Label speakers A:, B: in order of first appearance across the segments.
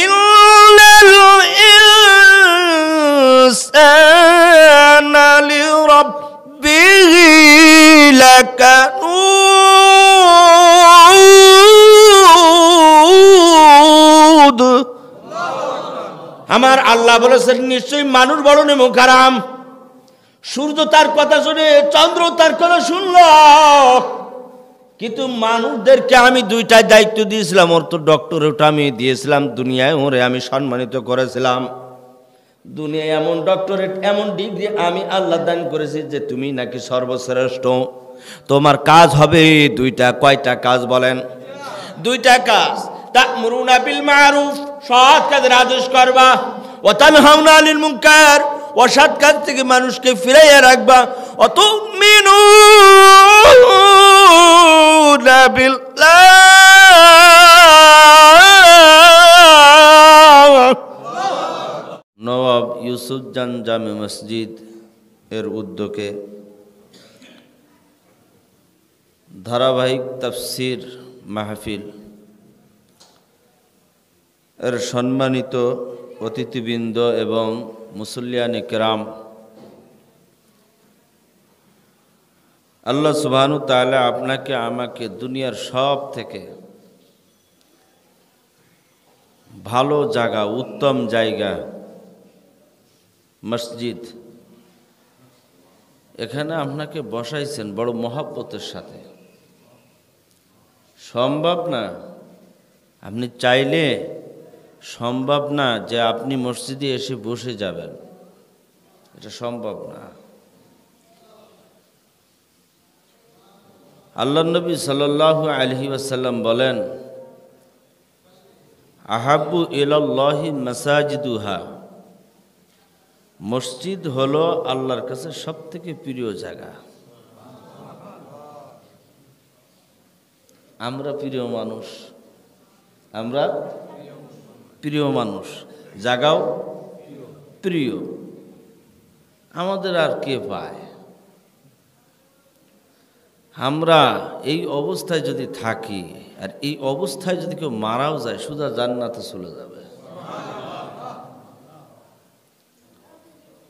A: ইন্নাল ইনসানা লিরাব্বিহি লাকানুদ। আমার আল্লাহ বলেছেন নিশ্চয়ই মানুষ বড় নেমুখারাম। সূর্য তার কথা শুনে, চন্দ্র তার কথা শুনল, কিন্তু মানুষদেরকে আমি দুইটা দায়িত্ব দিয়েছিলাম। ওর তো ডক্টরেট আমি দিয়েছিলাম, দুনিয়ায় ওরে আমি সম্মানিত করেছিলাম। দুনিয়ায় এমন ডক্টরেট, এমন ডিগ্রি আমি আল্লাহ দান করেছি যে তুমি নাকি সর্বশ্রেষ্ঠ। তোমার কাজ হবে দুইটা। কয়টা কাজ বলেন? দুইটা কাজ। তা'মুরুনা বিল মা'রুফ, সৎ কাজের আদেশ করবা, ওয়া তানহাউনা আনিল মুনকার, অসৎ কাজ থেকে মানুষকে ফিরাইয়া রাখবা, ওয়া তু'মিনুনা বিল্লাহ। নওয়াব ইউসুফজান জামে মসজিদ এর উদ্যোগে ধারাবাহিক তাফসির মাহফিল এর সম্মানিত অতিথিবৃন্দ এবং মুসল্লিয়ানে কেরাম, আল্লাহ সুবহানাহু ওয়া তাআলা আপনাকে আমাকে দুনিয়ার সব থেকে ভালো জায়গা, উত্তম জায়গা মসজিদ, এখানে আপনাকে বসাইছেন বড় মহব্বতের সাথে। সম্ভব না, আপনি চাইলে সম্ভব না যে আপনি মসজিদে এসে বসে যাবেন, এটা সম্ভব না। আল্লাহ নবী সাল্লাল্লাহু আলাইহি ওয়াসাল্লাম বলেন, আহাব্বু ইলাল্লাহি মাসাজিদুহা, মসজিদ হলো আল্লাহর কাছে সবথেকে প্রিয় জায়গা। আমরা প্রিয় মানুষ, আমরা প্রিয় মানুষ, জায়গাও প্রিয়, আমাদের আর কে পায়? আমরা এই অবস্থায় যদি থাকি, আর এই অবস্থায় যদি কেউ মারাও যায়, সোজা জান্নাতে চলে যাবে।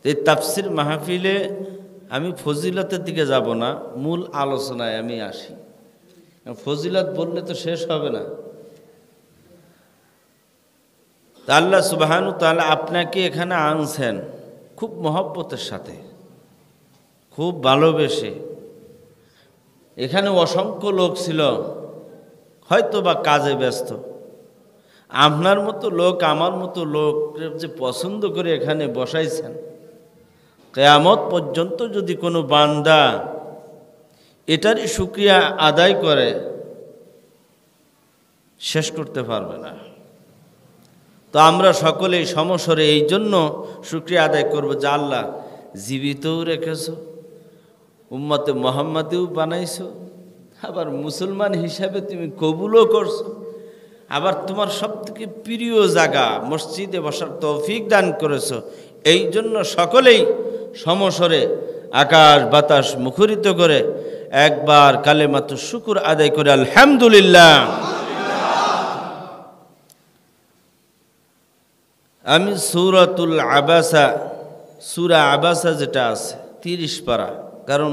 A: এই তাফসির মাহফিলে আমি ফজিলতের দিকে যাব না, মূল আলোচনায় আমি আসি। ফজিলত বললে তো শেষ হবে না। আল্লাহ সুবহানাহু ওয়া তাআলা আপনাকে এখানে আনছেন খুব মহব্বতের সাথে, খুব ভালোবেসে। এখানে অসংখ্য লোক ছিল, হয়তো বা কাজে ব্যস্ত। আপনার মতো লোক, আমার মতো লোক যে পছন্দ করে এখানে বসাইছেন, কিয়ামত পর্যন্ত যদি কোনো বান্দা এটারই শুকরিয়া আদায় করে, শেষ করতে পারবে না। তো আমরা সকলেই সমস্বরে এই জন্য শুকরিয়া আদায় করব যে আল্লাহ জীবিতও রেখেছো, উম্মতে মুহাম্মাদিও বানাইছো, আবার মুসলমান হিসাবে তুমি কবুলও করছো, আবার তোমার সবথেকে প্রিয় জায়গা মসজিদে বসার তৌফিক দান করেছো। এই জন্য সকলেই সমস্বরে আকাশ বাতাস মুখরিত করে একবার কালেমাতুশ শুকর আদায় করে আলহামদুলিল্লাহ। আমি সূরাতুল আবাসা, সূরা আবাসা যেটা আছে 30 পারা, কারণ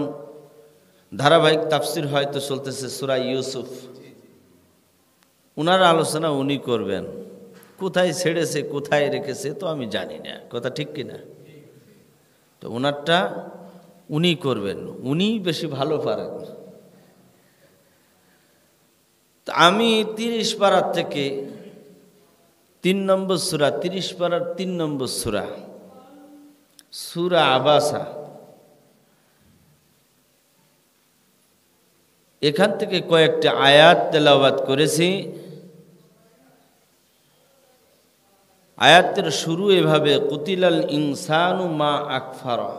A: ধারাবাহিক তাফসির হয়তো চলতেছে সূরা ইউসুফ, উনার আলোচনা উনি করবেন। কোথায় ছেড়েছে কোথায় রেখেছে তো আমি জানি না, কথা ঠিক কিনা? তো ওনারটা উনি করবেন, উনি বেশি ভালো পারেন। তো আমি 30 পারার থেকে 3 নম্বর সূরা, 30 পারার 3 নম্বর সূরা, সূরা আবাসা, এখান থেকে কয়েকটা আয়াত তেলাওয়াত করেছি। আয়াতের শুরু এভাবে, কুতিলাল ইনসানু মা আকফারা।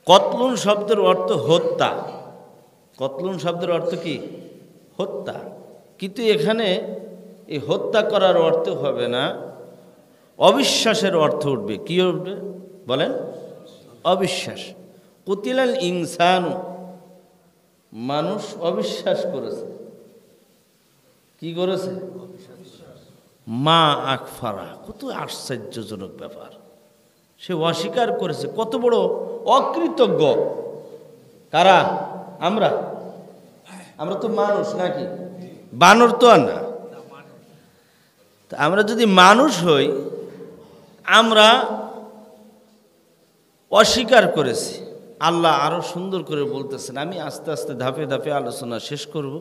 A: কতলুন শব্দের অর্থ হত্যা, কতলুন শব্দের অর্থ কি? হত্যা। কিন্তু এখানে এই হত্যা করার অর্থ হবে না, অবিশ্বাসের অর্থ উঠবে। কি উঠবে বলেন? অবিশ্বাস। কুতিলাল ইনসানু, মানুষ অবিশ্বাস করেছে। কি করেছে? মা আকফারা, কত আশ্চর্যজনক ব্যাপার। সে অস্বীকার করেছে। কত বড় অকৃতজ্ঞ! কারা? আমরা তো মানুষ নাকি? বানর তো আর না। আমরা যদি মানুষ হই, আমরা অস্বীকার করেছি। আল্লাহ আরো সুন্দর করে বলতেছেন, আমি আস্তে আস্তে ধাপে ধাপে আলোচনা শেষ করব।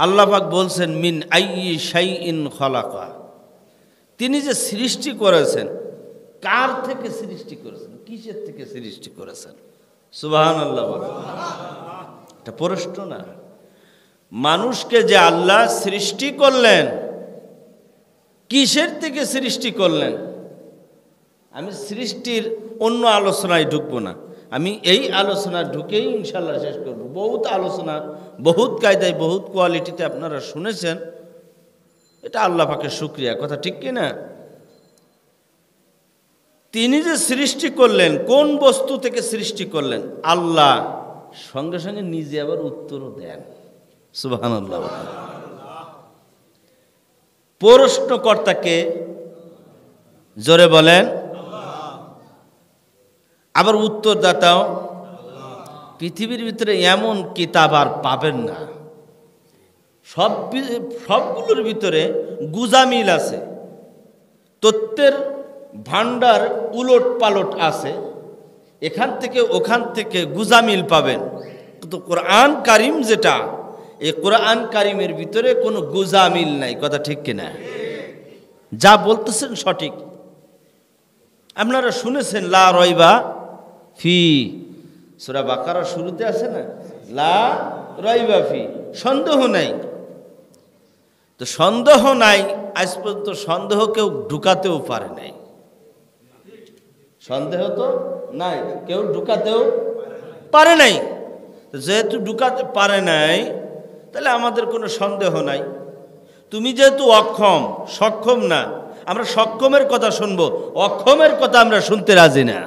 A: আল্লাহ পাক বলছেন, মিন আইয়ি শাইইন খলাকা, তিনি যে সৃষ্টি করেছেন, কার থেকে সৃষ্টি করেছেন, কিসের থেকে সৃষ্টি করেছেন? সুবহানাল্লাহ। এটা প্রশ্ন না। মানুষকে যে আল্লাহ সৃষ্টি করলেন, কিসের থেকে সৃষ্টি করলেন? আমি সৃষ্টির অন্য আলোচনায় ঢুকবো না, আমি এই আলোচনা ঢুকেই ইনশাল্লাহ শেষ করব। বহুত আলোচনা, বহুত কায়দায়, বহুত কোয়ালিটিতে আপনারা শুনেছেন। এটা আল্লাহ পাকের শুকরিয়া, কথা ঠিক কি না? তিনি যে সৃষ্টি করলেন, কোন বস্তু থেকে সৃষ্টি করলেন, আল্লাহ সঙ্গে সঙ্গে নিজে আবার উত্তরও দেন। সুবহানাল্লাহ। প্রশ্নকর্তাকে জোরে বলেন। আবার উত্তরদাতাও। পৃথিবীর ভিতরে এমন কিতাব আর পাবেন না, সবগুলোর ভিতরে গুজামিল আছে, তথ্যের ভান্ডার উলট পালট আছে, এখান থেকে ওখান থেকে গুজামিল পাবেন। কিন্তু কোরআন কারিম যেটা, এই কোরআন কারিমের ভিতরে কোনো গুজামিল নাই, কথা ঠিক কিনা? যা বলতেছেন সঠিক। আপনারা শুনেছেন লা রয়বা ফি, সূরা বাকারা শুরুতে আছে না, লা রয়বা ফি, সন্দেহ নাই। তো সন্দেহ নাই, আজ পর্যন্ত সন্দেহ কেউ ঢুকাতেও পারে নাই। সন্দেহ তো নাই, কেউ ঢুকাতেও পারে নাই। যেহেতু ঢুকাতে পারে নাই, তাহলে আমাদের কোনো সন্দেহ নাই। তুমি যেহেতু অক্ষম, সক্ষম না, আমরা সক্ষমের কথা শুনবো, অক্ষমের কথা আমরা শুনতে রাজি না।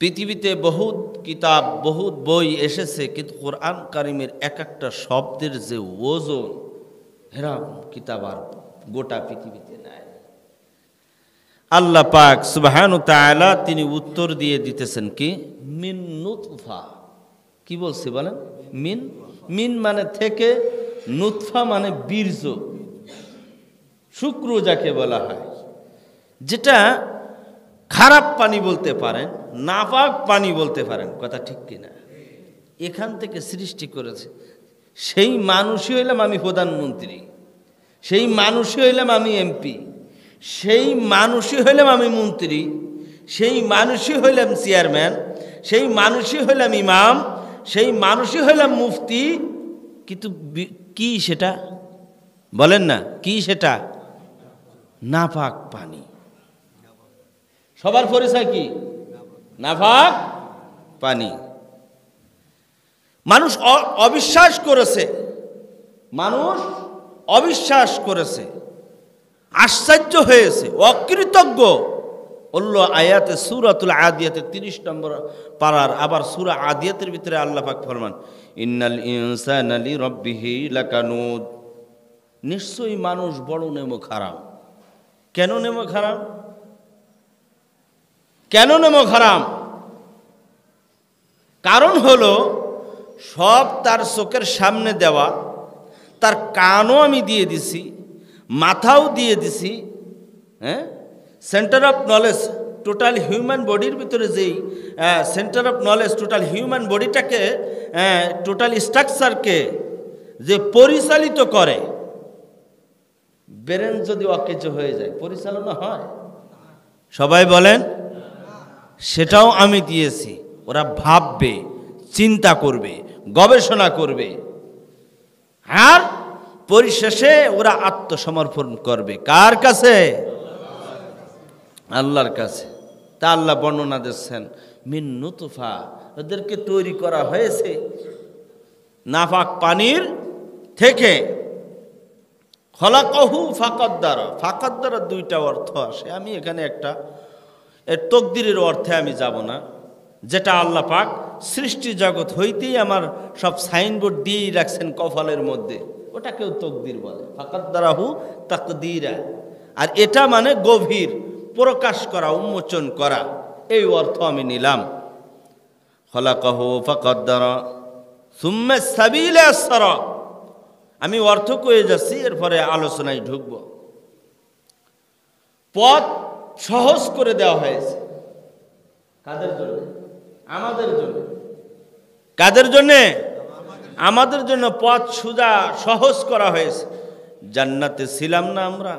A: পৃথিবীতে বহুত কিতাব, বহুত বই এসেছে, কিন্তু কোরআন কারিমের এক একটা শব্দের যে ওজন, এরকম কিতাব আর গোটা পৃথিবীতে নাই। আল্লাহ পাক সুবহানাহু ওয়া তাআলা তিনি উত্তর দিয়ে দিতেছেন কি, মিন নুতফা। কি বলছে বলেন? মিন। মিন মানে থেকে, নুতফা মানে বীর্য, শুক্র যাকে বলা হয়, যেটা খারাপ পানি বলতে পারেন, নাপাক পানি বলতে পারেন, কথা ঠিক কিনা? এখান থেকে সৃষ্টি করেছে। সেই মানুষই হইলাম আমি প্রধানমন্ত্রী, সেই মানুষই হইলাম আমি এমপি, সেই মানুষই হইলাম আমি মন্ত্রী, সেই মানুষই হইলাম চেয়ারম্যান, সেই মানুষই হইলাম ইমাম, সেই মানুষই হইলাম মুফতি। কিন্তু কি সেটা বলেন না, কি সেটা? নাপাক পানি। সবার পরিচয় কি? নাপাক পানি। মানুষ অবিশ্বাস করেছে, মানুষ অবিশ্বাস করেছে, আশ্চর্য হয়েছে, অকৃতজ্ঞ। অল্ল আয়াতে সূরাতুল আদিয়াতে 30 নম্বর পারার আবার সূরা আদিয়াতের ভিতরে আল্লাহ পাক ফরমান, ইন্নাল ইনসানা লিরাব্বিহি লাকানুদ, নিশ্চয়ই মানুষ বড় নেমক হারাম। কেন নেমক হারাম? কেন নেমক হারাম? কারণ হলো সব তার চোখের সামনে দেওয়া, তার কানও আমি দিয়ে দিছি, মাথাও দিয়ে দিছি। হ্যাঁ, centre of knowledge, total human বডির ভিতরে যেই centre of knowledge, total human বডিটাকে, টোটাল স্ট্রাকচারকে যে পরিচালিত করে, ব্রেন যদি অকেজ হয়ে যায় পরিচালনা হয়? সবাই বলেন। সেটাও আমি দিয়েছি। ওরা ভাববে, চিন্তা করবে, গবেষণা করবে, আর পরিশেষে ওরা আত্মসমর্পণ করবে কার কাছে? আল্লাহর কাছে। তা আল্লাহ বর্ণনা দিচ্ছেন, মিন নুতফা, ওদেরকে তৈরি করা হয়েছে নাপাক পানির থেকে। খলাকাহু ফাকাদ্দারা, ফাকাদ্দারা দুইটা অর্থ আসে। আমি এখানে একটা তকদিরের অর্থে আমি যাব না, যেটা আল্লাহ পাক সৃষ্টি জগৎ হইতেই আমার সব সাইনবোর্ড দিয়েই রাখছেন কপালের মধ্যে, ওটাকেও তকদির বলে, ফাকাদ্দারাহু তাকদীরা। আর এটা মানে গভীর প্রকাশ করা, উন্মোচন করা, এই অর্থ আমি নিলাম। খলাকাহু ফাকাদ্দারা সুম্মা সাবিলা ইয়াসসারা। আমি অর্থ কয়ে যাচ্ছি, এরপরে আলোচনায় ঢুকব। পথ সহজ করে দেওয়া হয়েছে কাদের জন্য? আমাদের জন্য। কাদের জন্য? আমাদের জন্য পথ সোজা সহজ করা হয়েছে। জান্নাতে ছিলাম না আমরা?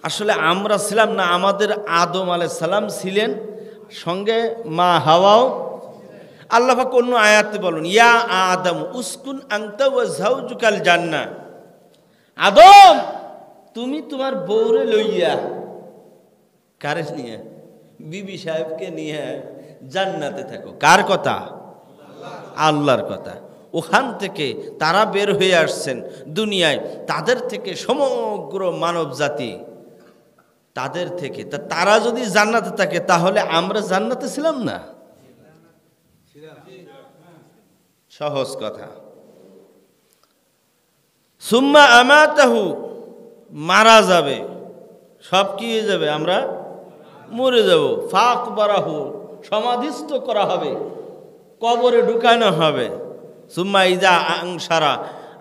A: আসলে আমরা ছিলাম না, আমাদের আদম আলাইহিস সালাম ছিলেন, সঙ্গে মা হাওয়াও। আল্লাহ পাক অন্য আয়াতে বলেন, ইয়া আদম উসকুন আনতা ওয়া যাওজুকাল জান্নাহ। আদম, তুমি তোমার বউরে লইয়া, কারে নিয়ে? বিবি সাহেবকে নিয়ে জান্নাতে থাকো। কার কথা? আল্লাহর কথা। ওখান থেকে তারা বের হয়ে আসছেন দুনিয়ায়, তাদের থেকে সমগ্র মানব জাতি, তাদের থেকে। তারা যদি জান্নাতে থাকে, তাহলে আমরা জান্নাতে ছিলাম না? সহজ কথা। সুম্মা আমাতাহু, মারা যাবে, সব কি হয়ে যাবে? আমরা মরে যাব। ফাকবারাহু, সমাধিস্থ করা হবে, কবরে ঢুকানো হবে। সুম্মা ইজা আনশারা,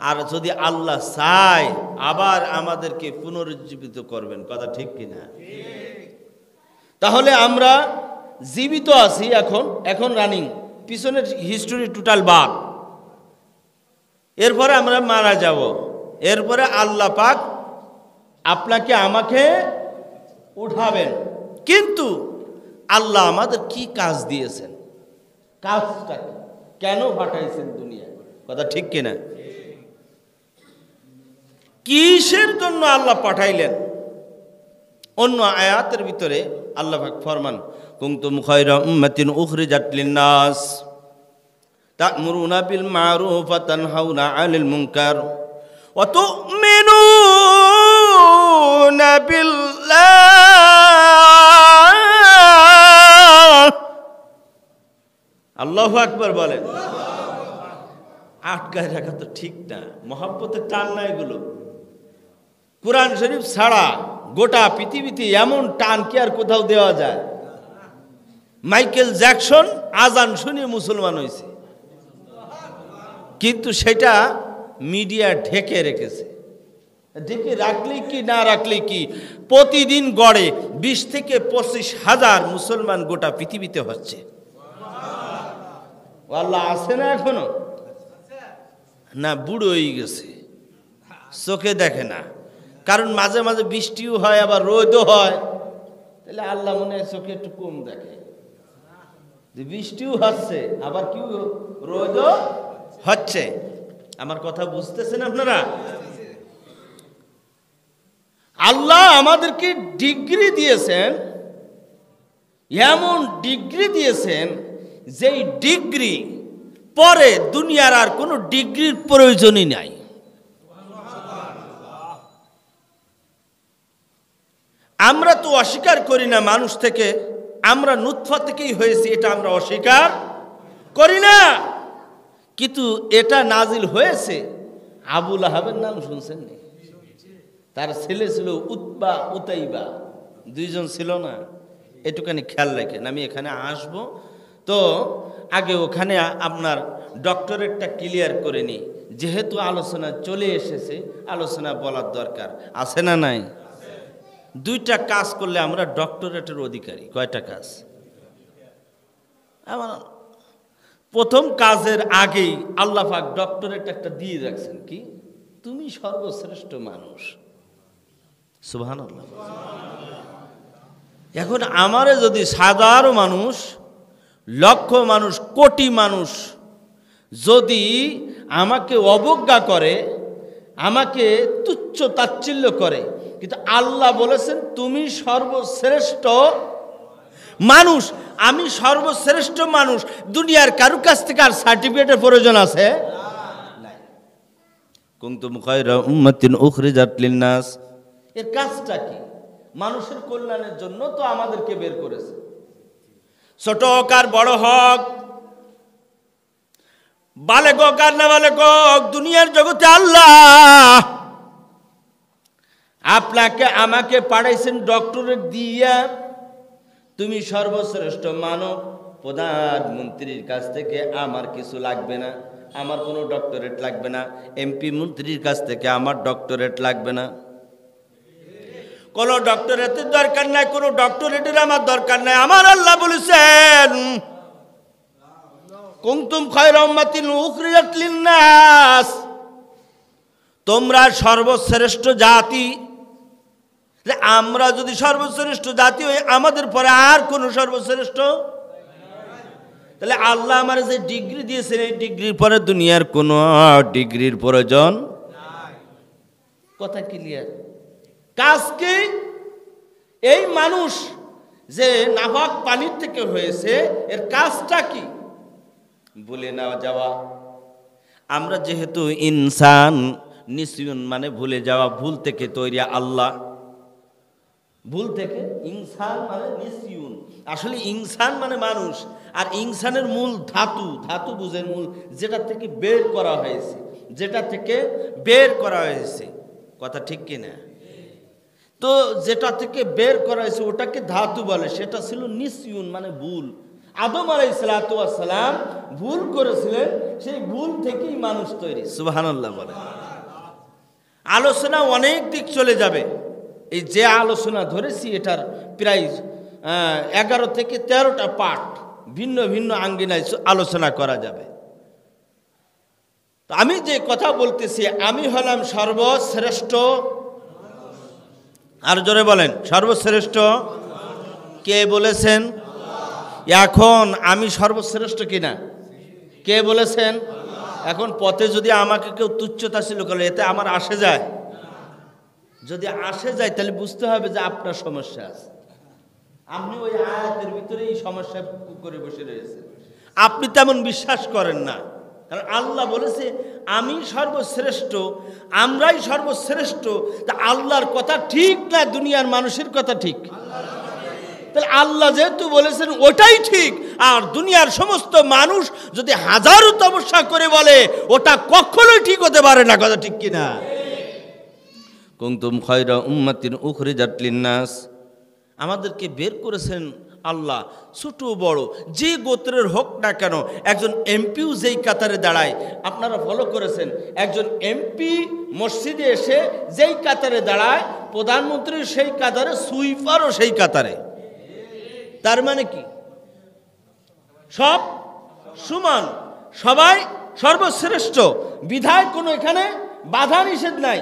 A: আর যদি আল্লাহ চায় আবার আমাদেরকে পুনরুজ্জীবিত করবেন। কথা ঠিক কিনা? তাহলে আমরা জীবিত আছি এখন রানিং, পিছনের হিস্টোরি টোটাল বাদ। এরপরে আমরা মারা যাব, এরপরে আল্লাহ পাক আপনাকে আমাকে উঠাবেন। কিন্তু আল্লাহ আমাদের কি কাজ দিয়েছেন? কাজটা কি? কেন পাঠাইছেন দুনিয়া? কথা ঠিক কিনা? কিসের জন্য আল্লাহ পাঠাইলেন? অন্য আয়াতের ভিতরে আল্লাহ পাক ফরমান, কুনতুম খায়রা উম্মাতিন উখরিজাত লিন-নাস তা'মুরুনা বিল মা'রুফ ওয়া তানহাউনা 'আনিল মুনকার ওয়া তু'মিনুনা বিল্লাহ। আল্লাহু আকবার বলেন। আটকায় রাখা তো ঠিক না, মহব্বতের টান না এগুলো। কুরআন শরীফ ছাড়া গোটা পৃথিবীতে এমন টান কি আর কোথাও দেওয়া যায়? মাইকেল জ্যাকসন আজান শুনে মুসলমান হয়েছে, কিন্তু সেটা মিডিয়া ঢেকে রেখেছে। ঢেকে রাখলে কি না রাখলে কি, প্রতিদিন গড়ে 20 থেকে 25 হাজার মুসলমান গোটা পৃথিবীতে হচ্ছে। আল্লাহ আছে না এখনো? না, বুড়ো হয়ে গেছে, চোখে দেখে না। কারণ মাঝে মাঝে বৃষ্টিও হয়, আবার রোদও হয়, তাহলে আল্লাহ মনে হয় চোখে একটু কম দেখে। যে বৃষ্টিও হচ্ছে, আবার কি রোদও হচ্ছে। আমার কথা বুঝতেছেন আপনারা? আল্লাহ আমাদেরকে ডিগ্রি দিয়েছেন, এমন ডিগ্রি দিয়েছেন যেই ডিগ্রি পরে দুনিয়ার আর কোনো ডিগ্রির প্রয়োজনই নাই। আমরা তো অস্বীকার করি না মানুষ থেকে, আমরা নুতফা থেকেই হয়েছি, এটা আমরা অস্বীকার করি না। কিন্তু এটা নাজিল হয়েছে, আবু লাহাবের নাম শুনছেন নি? তার ছেলে ছিল উতবা উতাইবা, দুইজন ছিল না? এটুখানি খেয়াল রাখেন। আমি এখানে আসবো তো আগে ওখানে আপনার ডক্টরেটটা ক্লিয়ার করে নিই, যেহেতু আলোচনা চলে এসেছে, আলোচনা বলার দরকার আছে না নাই? দুইটা কাজ করলে আমরা ডক্টরেটের অধিকারী। কয়টা কাজ? আমার প্রথম কাজের আগেই আল্লাহ পাক ডক্টরেট একটা দিয়ে রাখছেন, কি? তুমি সর্বশ্রেষ্ঠ মানুষ। সুবহানাল্লাহ। এখন আমারে যদি সাধারণ মানুষ, লক্ষ মানুষ, কোটি মানুষ যদি আমাকে অবজ্ঞা করে, আমাকে তুচ্ছ তাচ্ছিল্য করে, কিন্তু আল্লাহ বলেছেন তুমি সর্বশ্রেষ্ঠ মানুষ, আমি সর্বশ্রেষ্ঠ মানুষ। দুনিয়ার কারো কাছ থেকে আর সার্টিফিকেটের প্রয়োজন আছে? কুনতুম খায়রা উম্মাতিন উখরিজাত লিন-নাস, এর কাজটা কি? মানুষের কল্যাণের জন্য তো আমাদেরকে বের করেছে। ছোট হোক আর বড় হোক, বালেক হোক আর না বালেক হোক, দুনিয়ার জগতে আল্লাহ আপনাকে আমাকে পাঠাইছেন ডক্টরেট দিয়া। তুমি সর্বশ্রেষ্ঠ মানব, প্রধানমন্ত্রীর কাছ থেকে আমার কিছু লাগবে না, আমার কোনো ডক্টরেট লাগবে না, এমপি মন্ত্রীর কাছ থেকে আমার ডক্টরেট লাগবে না, কোনো ডক্টরেটের দরকার নাই, কোনো ডক্টরেটের আমার দরকার নাই। আমার আল্লাহ বলেছেন কুনতুম খায়রা উম্মাতিন উখরিজাত লিন-নাস, তোমরা সর্বশ্রেষ্ঠ জাতি। আমরা যদি সর্বশ্রেষ্ঠ জাতি হই, আমাদের পরে আর কোন সর্বশ্রেষ্ঠ? তাহলে আল্লাহ আমার যে ডিগ্রি দিয়েছেন, এই ডিগ্রির পরে দুনিয়ার কোন ডিগ্রির প্রয়োজন নাই। কথা ক্লিয়ার? কাজ কি? এই মানুষ যে নাপাক পানির থেকে হয়েছে, এর কাজটা কি? ভুলে না যাওয়া। আমরা যেহেতু ইনসান, নিসিয়ন মানে ভুলে যাওয়া, ভুল থেকে তৈরি। আল্লাহ ভুল থেকে, ইনসান মানে নিসিয়ন, আসলে ইনসান মানে মানুষ। আর ইনসানের মূল ধাতু, ধাতু বুঝেন মূল, যেটা থেকে বের করা হয়েছে, যেটা থেকে বের করা হয়েছে। কথা ঠিক কিনা? তো যেটা থেকে বের করা হয়েছে ওটাকে ধাতু বলে, সেটা ছিল নিসিয়ন মানে ভুল। আদম আলাইহিস সালাম ভুল করেছিলেন, সেই ভুল থেকেই মানুষ তৈরি। সুবহানাল্লাহ বলে। আলোচনা অনেক দিক চলে যাবে। এই যে আলোচনা ধরেছি, এটার প্রায় 11 থেকে 13টা পার্ট, ভিন্ন ভিন্ন আঙ্গিনায় আলোচনা করা যাবে। তো আমি যে কথা বলতেছি, আমি হলাম সর্বশ্রেষ্ঠ। আর জোরে বলেন, সর্বশ্রেষ্ঠ কে বলেছেন? এখন আমি সর্বশ্রেষ্ঠ কিনা কে বলেছেন? এখন পথে যদি আমাকে কেউ তুচ্ছতাচ্ছিল্য করে, এতে আমার আসে যায়? যদি আসে যায় তাহলে বুঝতে হবে যে আপনার সমস্যা আছে। আপনি ওই আয়াতের ভিতরেই সমস্যা করে বসে রয়েছেন, আপনি তেমন বিশ্বাস করেন না। কারণ আল্লাহ বলেছে আমি সর্বশ্রেষ্ঠ, আমরাই সর্বশ্রেষ্ঠ। তা আল্লাহর কথা ঠিক না দুনিয়ার মানুষের কথা ঠিক? তাহলে আল্লাহ যেহেতু বলেছেন ওটাই ঠিক, আর দুনিয়ার সমস্ত মানুষ যদি হাজারো তপস্যা করে বলে, ওটা কখনোই ঠিক হতে পারে না। কথা ঠিক কিনা? কুনতুম খায়রা উম্মাতিন উখরিজাত লিন-নাস, আমাদেরকে বের করেছেন আল্লাহ, ছোট বড় যে গোত্রের হোক না কেন। একজন এমপিও যেই কাতারে দাঁড়ায়, আপনারা ফলো করেছেন, একজন এমপি মসজিদে এসে যেই কাতারে দাঁড়ায়, প্রধানমন্ত্রী সেই কাতারে, সুইপারও সেই কাতারে। তার মানে কি? সব সমান, সবাই সর্বশ্রেষ্ঠ, বিধায় কোনো এখানে বাধা নিষেধ নাই।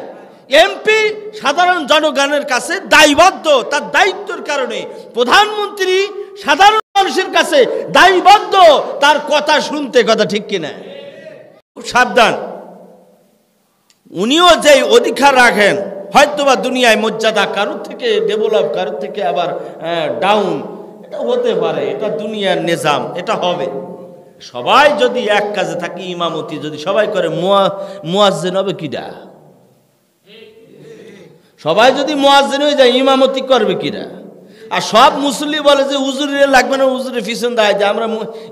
A: এমপি সাধারণ জনগণের কাছে দায়বদ্ধ, তার দায়িত্বের কারণে। প্রধানমন্ত্রী সাধারণ মানুষের কাছে দায়বদ্ধ তার কথা শুনতে। কথা ঠিক কিনা? সাবধান, উনিও যেই অধিকার রাখেন, হয়তোবা দুনিয়ায় মর্যাদা কারোর থেকে ডেভেলপ, কারোর থেকে আবার ডাউন, এটা হতে পারে, এটা দুনিয়ার নিজাম, এটা হবে। সবাই যদি এক কাজে থাকে, ইমামতি যদি সবাই করে, মুয়াজ্জিন হবে কিরা? সবাই যদি মুয়াজ্জিন হয়ে যায়, ইমামতি করবে কিরা? আর সব মুসল্লি বলে যে হুজুরে লাগবে না, হুজুরে পিছন দেয় যে আমরা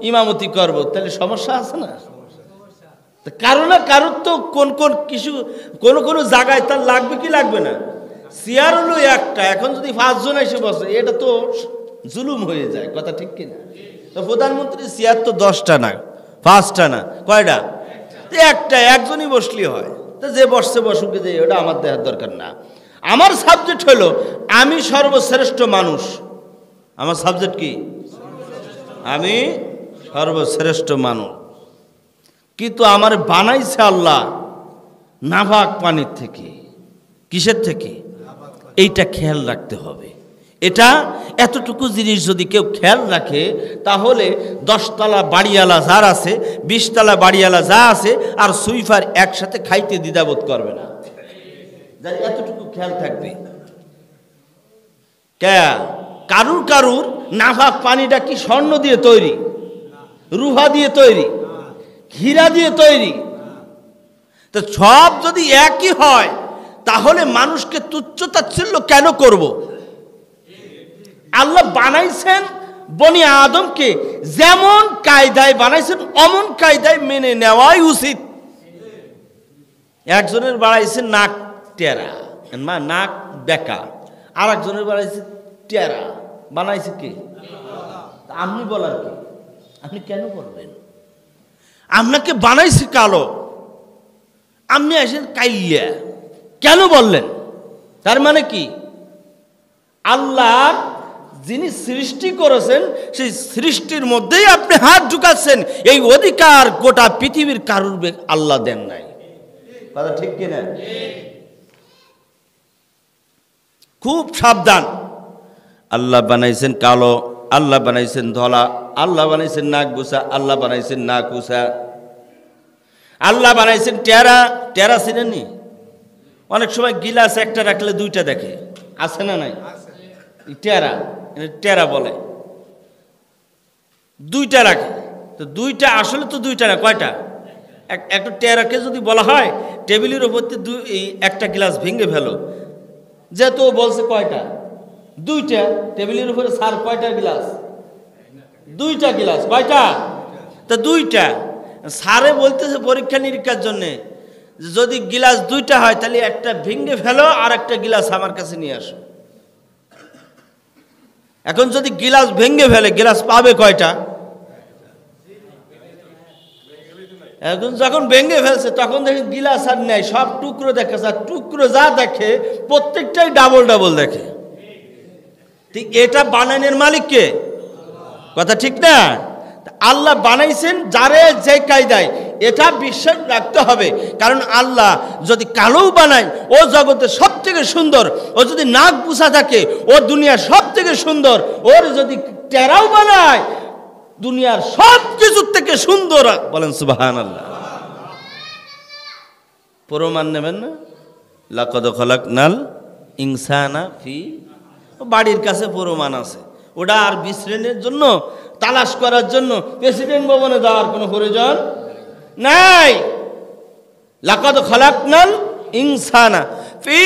A: ইমামতি করব, তাহলে সমস্যা আছে না? কারো না কারোর তো কোন কোন কিছু কোন কোন জায়গায় তার লাগবে কি লাগবে না। চেয়ার হলো একটা, এখন যদি 5 জন এসে বসে, এটা তো জুলুম হয়ে যায়। কথা ঠিক কিনা? তো প্রধানমন্ত্রী চেয়ার তো 10টা না, 5টা না, কয়টা? একটা, একজনই বসলেই হয়। তো যে বসছে বসুকে, যে ওটা আমার দেখার দরকার না। আমার সাবজেক্ট হলো আমি সর্বশ্রেষ্ঠ মানুষ। আমার সাবজেক্ট কি? আমি সর্বশ্রেষ্ঠ মানুষ। কিন্তু আমার বানাইছে আল্লাহ নাপাক পানির থেকে। কিসের থেকে? এইটা খেয়াল রাখতে হবে। এটা এতটুকু জিনিস যদি কেউ খেয়াল রাখে, তাহলে 10 তলা বাড়িওয়ালা যার আছে, 20 তলা বাড়িওয়ালা যা আছে, আর সুইফার একসাথে খাইতে দ্বিধাবোধ করবে না। যার এতটুকু খেয়াল থাকবে। কারুর কারুর নাপাক পানিটা কি স্বর্ণ দিয়ে তৈরি, রূপা দিয়ে তৈরি, হীরা দিয়ে তৈরি? তো সব যদি একই হয়, তাহলে মানুষকে তুচ্ছ তাচ্ছিল্য কেন করব? আল্লাহ বানাইছেন বনি আদমকে যেমন কায়দায় বানাইছেন অমন কায়দায় মেনে নেওয়াই উচিত। একজনের বাড়াইছে নাক টেরা, নাক বেকা, আর একজনের বাড়াইছে টেরা, বানাইছে কে? আপনি বলার কি? আপনি কেন বলবেন? আপনাকে বানাইছে কালো, আপনি আসেন কাইয়া, কেন বললেন? তার মানে কি? আল্লাহ যিনি সৃষ্টি করেছেন সেই সৃষ্টির মধ্যেই আপনি হাত ঢুকাচ্ছেন, এই অধিকার গোটা পৃথিবীর কারুর আল্লাহ দেন নাই। কথা ঠিক কিনা? খুব সাবধান। আল্লাহ বানাইছেন কালো, আল্লাহ বানাইছেন ধলা, আল্লাহ বানাইছেন নাক বুসা, আল্লাহ বানাইছেন নাক উষা, আল্লাহ বানাইছেন টেরা। টেরা চিনেননি? অনেক সময় গিলাস একটা রাখলে দুইটা দেখে, আছে না নাই? টেরা, টেরা বলে। দুইটা রাখে তো দুইটা, আসলে তো দুইটা না, কয়টা? একটা টেরাকে যদি বলা হয় টেবিলের উপর একটা গ্লাস ভেঙে ফেলো, যেহেতু বলছে কয়টা? দুইটা। টেবিলের উপরে স্যার কয়টা গ্লাস? দুইটা গ্লাস। কয়টা? তা দুইটা। স্যারে বলতেছে পরীক্ষা নিরীক্ষার জন্যে যদি গ্লাস দুইটা হয় তাহলে একটা ভেঙে ফেলো আর একটা গ্লাস আমার কাছে নিয়ে আসো। এখন যদি গ্লাস ভেঙে ফেলে গ্লাস পাবে কয়টা? এখন যখন ভেঙে ফেলছে তখন দেখে গিলাস আর নেই, সব টুকরো দেখে, আর টুকরো যা দেখে প্রত্যেকটাই ডাবল ডাবল দেখে। ঠিক এটা বানানোর মালিক কে? কথা ঠিক না? আল্লাহ বানাইছেন যারে যে কায়দায়, এটা বিশ্বাস রাখতে হবে। কারণ আল্লাহ যদি কালো বানায় ও জগতে সব থেকে সুন্দর, ও যদি নাক বুসা থাকে ও দুনিয়ার সব থেকে সুন্দর, ওর যদি টেরাও বানায় দুনিয়ার সব কিছুর থেকে সুন্দর। বলেন সুবহানাল্লাহ। প্রমাণ নেবেন না? লাকাদ খালাকনাল ইনসানা ফি, বাড়ির কাছে প্রমাণ আছে, ওটা আর বিশ্লেষণের জন্য তালাশ করার জন্য প্রেসিডেন্ট ভবনে যাওয়ার কোনো প্রয়োজন নাই। লাকাদ খালাকনাল ইনসানা ফি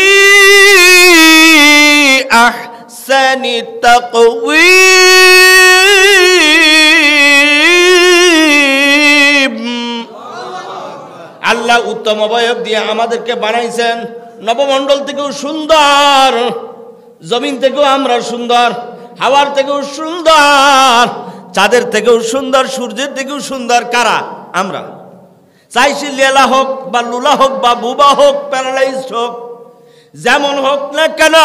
A: আহসানি তাকওয়িম। আল্লাহ উত্তম অবয়ব দিয়ে আমাদেরকে বানাইছেন। নবমণ্ডল থেকেও সুন্দর, জমিন থেকেও আমরা সুন্দর, হাওয়ার থেকেও সুন্দর, চাঁদের থেকেও সুন্দর, সূর্যের থেকেও সুন্দর। কারা? আমরা। চাইছি লেলা হোক বা লুলা হোক বা বুবা হোক, প্যারালাইজড হোক, যেমন হোক না কেন,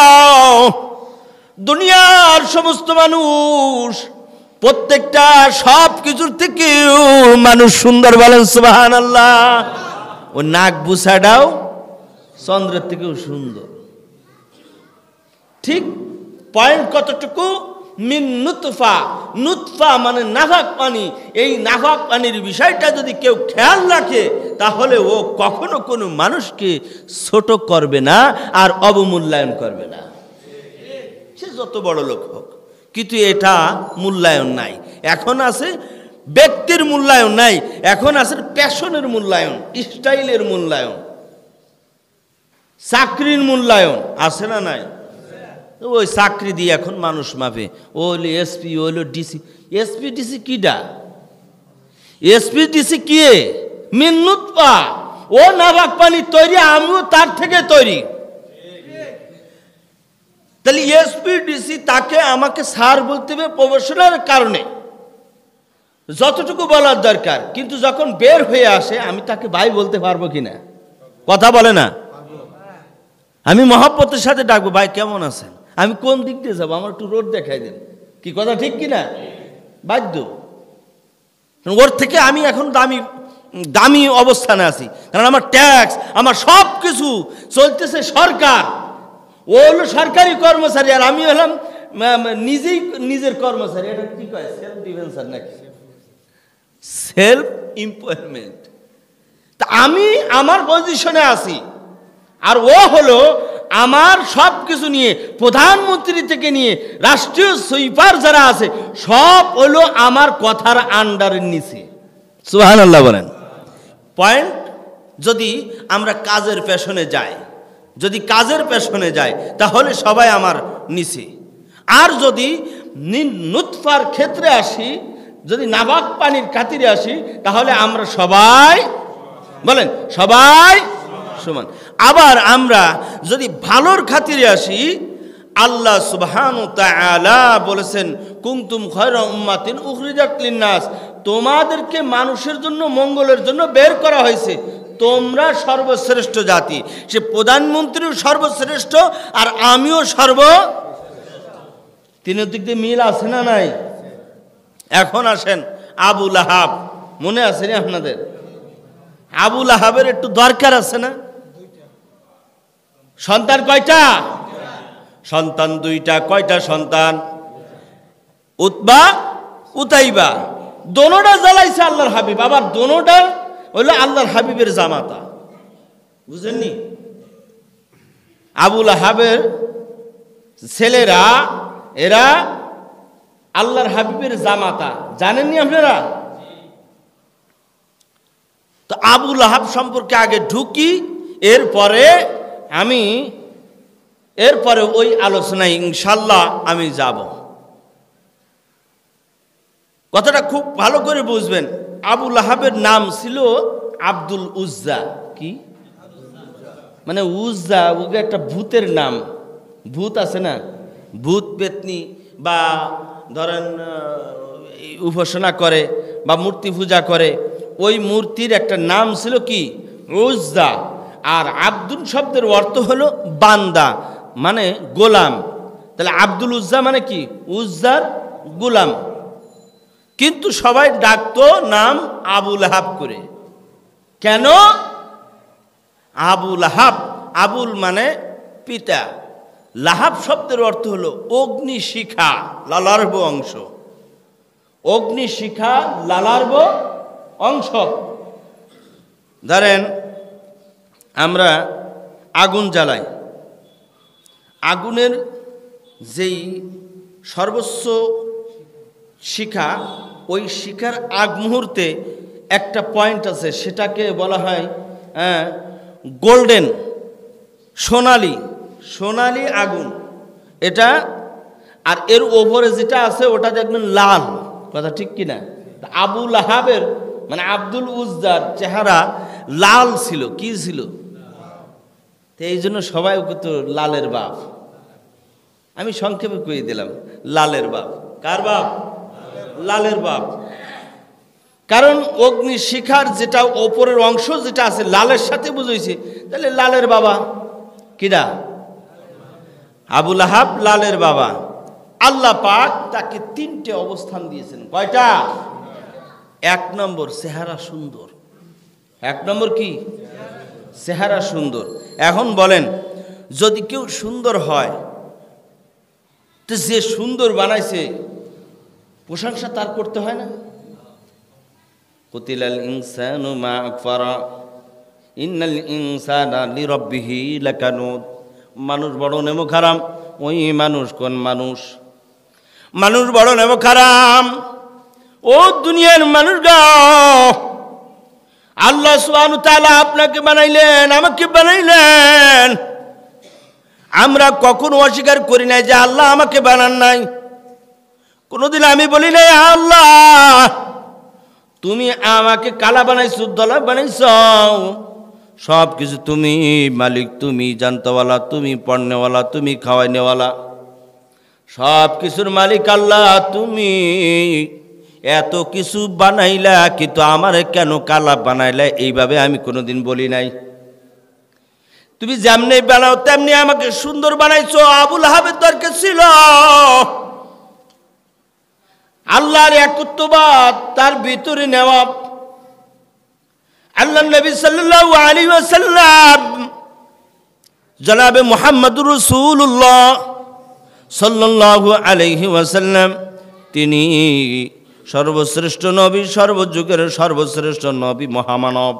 A: দুনিয়ার সমস্ত মানুষ প্রত্যেকটা সব কিছুর থেকেও মানুষ সুন্দর। বলেন সুবহানাল্লাহ। ও নাক বুসাটাও চন্দ্রের থেকেও সুন্দর। ঠিক পয়েন্ট কতটুকু? মিন নুতফা। নুতফা মানে নাফাক পানি। এই নাফাক পানির বিষয়টা যদি কেউ খেয়াল রাখে তাহলে ও কখনো কোনো মানুষকে ছোট করবে না আর অবমূল্যায়ন করবে না, সে যত বড় লোক হোক। কিন্তু এটা মূল্যায়ন নাই। এখন আছে ব্যক্তির মূল্যায়ন নাই, এখন আছে প্যাশনের মূল্যায়ন, স্টাইলের মূল্যায়ন, চাকরির মূল্যায়ন। আছে না নাই? ওই চাকরি দিয়ে এখন মানুষ মাপে। ও হলো এসপি, ও হলো ডিসি। এসপি ডিসি কিডা? এসপি ডিসি কি? মিন নুতফা। ও নাফাক পানি তৈরি, আমিও তার থেকে তৈরি। তাহলে এসপি ডিসি তাকে আমাকে স্যার বলতে হবে প্রফেশনাল কারণে, যতটুকু বলার দরকার। কিন্তু যখন বের হয়ে আসে আমি তাকে ভাই বলতে পারবো কিনা? কথা বলে না? আমি মহব্বতের সাথে ডাকবো, ভাই কেমন আছেন? আমি কোন দিক দিয়ে যাবো? আমার একটু রোড দেখাই দেন। কি কথা ঠিক কিনা? বাধ্য। ওর থেকে আমি এখন দামি অবস্থানে আছি, কারণ আমার ট্যাক্স, আমার সব কিছু চলতেছে সরকার। ও হলো সরকারি কর্মচারী আর আমি হলাম নিজেই নিজের কর্মচারী। এটা কি কয়? সেলফ ডিফেন্সার নাকি সেলফ এমপ্লয়মেন্ট। তা আমি আমার পজিশনে আছি আর ও হলো আমার সব কিছু নিয়ে, প্রধানমন্ত্রী থেকে নিয়ে রাষ্ট্রীয় সুইপার যারা আছে সব হলো আমার কথার আন্ডারের নিচে। সুবহানাল্লাহ বলেন। পয়েন্ট, যদি আমরা কাজের পেছনে যাই, যদি কাজের পেছনে যাই তাহলে সবাই আমার নিচে। আর যদি নুতফার ক্ষেত্রে আসি, যদি নাবাক পানির খাতিরে আসি, তাহলে আমরা সবাই বলেন সবাই সমান। আবার আমরা যদি ভালোর খাতিরে আসি, আল্লাহ সুবহানাহু ওয়া তাআলা বলেছেন কুনতুম খায়রা উম্মাতিন উখরিজাত লিন-নাস, তোমাদেরকে মানুষের জন্য মঙ্গলের জন্য বের করা হয়েছে, তোমরা সর্বশ্রেষ্ঠ জাতি। সে প্রধানমন্ত্রীও সর্বশ্রেষ্ঠ আর আমিও তিন দিক দিয়ে মিল আছে না নাই? এখন আসেন আবু লাহাব, মনে আছে রে আপনাদের? আবু লাহাবের একটু দরকার আছে না? সন্তান কয়টা? সন্তান দুইটা। কয়টা সন্তান? উতবা উতাইবা। দোনোটা জ্বালাইছে আল্লাহর হাবিব, আবার দোনোটা হইলো আল্লাহর হাবিবের জামাতা। বুঝেননি? আবু লাহাবের ছেলেরা এরা আল্লাহর হাবিবের জামাতা, জানেননি আপনারা? তো আবু লাহাব সম্পর্কে আগে ঢুকি, এরপরে ওই আলোচনায় ইনশাল্লাহ আমি যাব। কথাটা খুব ভালো করে বুঝবেন। আবু লাহাবের নাম ছিল আব্দুল উজ্জা। কি মানে উজ্জা? ওকে একটা ভূতের নাম। ভূত আছে না, ভূত পেতনি বা ধরেন উপাসনা করে বা মূর্তি পূজা করে, ওই মূর্তির একটা নাম ছিল কি? উজ্জা। আর আব্দুল শব্দের অর্থ হলো বান্দা, মানে গোলাম। তাহলে আব্দুল উজ্জা মানে কি? উজ্জার গোলাম। কিন্তু সবাই ডাকতো নাম আবু লাহাব করে। কেন? আবু লাহাব, আবুল মানে পিতা, লাহাব শব্দের অর্থ হলো অগ্নিশিখা, লালার্ব অংশ। অগ্নিশিখা লালার্ব অংশ। ধরেন আমরা আগুন জ্বালাই, আগুনের যেই সর্বোচ্চ শিখা, ওই শিখার আগ মুহূর্তে একটা পয়েন্ট আছে, সেটাকে বলা হয় গোল্ডেন, সোনালি আগুন এটা। আর এর ওপরে যেটা আছে ওটা দেখবেন লাল। কথা ঠিক কিনা? আবু লাহাবের মানে আব্দুল উজ্জার চেহারা লাল ছিল। কি ছিল? তো এই জন্য সবাই ওকে তো লালের বাপ। আমি সংক্ষেপে কয়ে দিলাম, লালের বাপ। কার বাপ? লালের বাপ। কারণ অগ্নি শিখার যেটা ওপরের অংশ যেটা আছে লালের সাথে বুঝাইছে, তাহলে লালের বাবা কিরা? আবু লাহাব লালের বাবা। আল্লাহ পাক তাকে তিনটে অবস্থান দিয়েছেন। কয়টা? এক নম্বর, চেহারা সুন্দর। এক নম্বর কি? চেহারা সুন্দর। এখন বলেন, যদি কেউ সুন্দর হয়, তো যে সুন্দর বানাইছে প্রশংসা তার করতে হয় না? কুতিলাল ইনসানু মা আকফারা ইন্নাল ইনসানা লিরাব্বিহি লাকানুদ। মানুষ বড় নেমো খারাম। ওই মানুষ কোন মানুষ? মানুষ বড় নেমো খারাম। ও দুনিয়ার মানুষ গো, আল্লাহ সুবহানাহু ওয়া তাআলা আপনাকে বানাইলেন, আমাকে বানাইলেন। আমরা কখনো অস্বীকার করি নাই যে আল্লাহ আমাকে বানান নাই। কোনোদিন আমি বলি নাই আল্লাহ তুমি আমাকে কালা বানাইছো, দলা বানাইছো। সব কিছু তুমি মালিক, তুমি জানতাওয়ালা, তুমি পড়নেওয়ালা, তুমি খাওয়াইনেওয়ালা, সব কিছুর মালিক আল্লাহ। তুমি এত কিছু বানাইলা, কিন্তু আমারে কেন কালা বানাইলা এইভাবে আমি কোনোদিন বলি নাই। তুমি যেমনি বানাও তেমনি আমাকে সুন্দর বানাইছো। আবু লাহাবের দরকার ছিল আল্লাহর একত্ববাদ তার ভিতরে নেওয়া। আল্লাহ নবী সাল্লাল্লাহু আলাইহি ওয়াসাল্লাম জনাবে মুহাম্মদুর রাসূলুল্লাহ সাল্লাল্লাহু আলাইহি ওয়াসাল্লাম, তিনি সর্বশ্রেষ্ঠ নবী, সর্বযুগের সর্বশ্রেষ্ঠ নবী, মহামানব।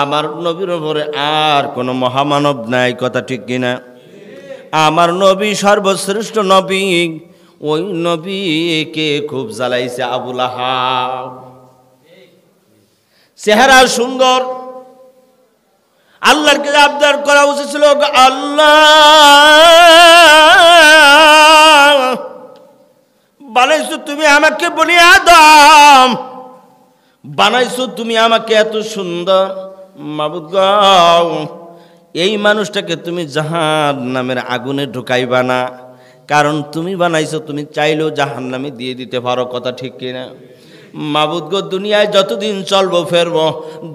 A: আমার নবীর উপরে আর কোনো মহামানব নাই। কথা ঠিক কিনা? আমার নবী সর্বশ্রেষ্ঠ নবী। ওই নবীকে খুব জ্বালাইছে আবু লাহাব। চেহারা সুন্দর, আল্লাহর কাছে আবদার করা উচিত ছিল, আল্লাহ বানাইছো তুমি আমাকে বনি আদম, বানাইছো তুমি আমাকে এত সুন্দর। মাবুদ গো, এই মানুষটাকে তুমি জাহান্নামের আগুনে ঢুকাইবা না, কারণ তুমি বানাইছো, তুমি চাইলেও জাহান্নামে দিয়ে দিতে পারো। কথা ঠিক কিনা? মাবুদ গো, দুনিয়ায় যতদিন চলবো ফেরবো,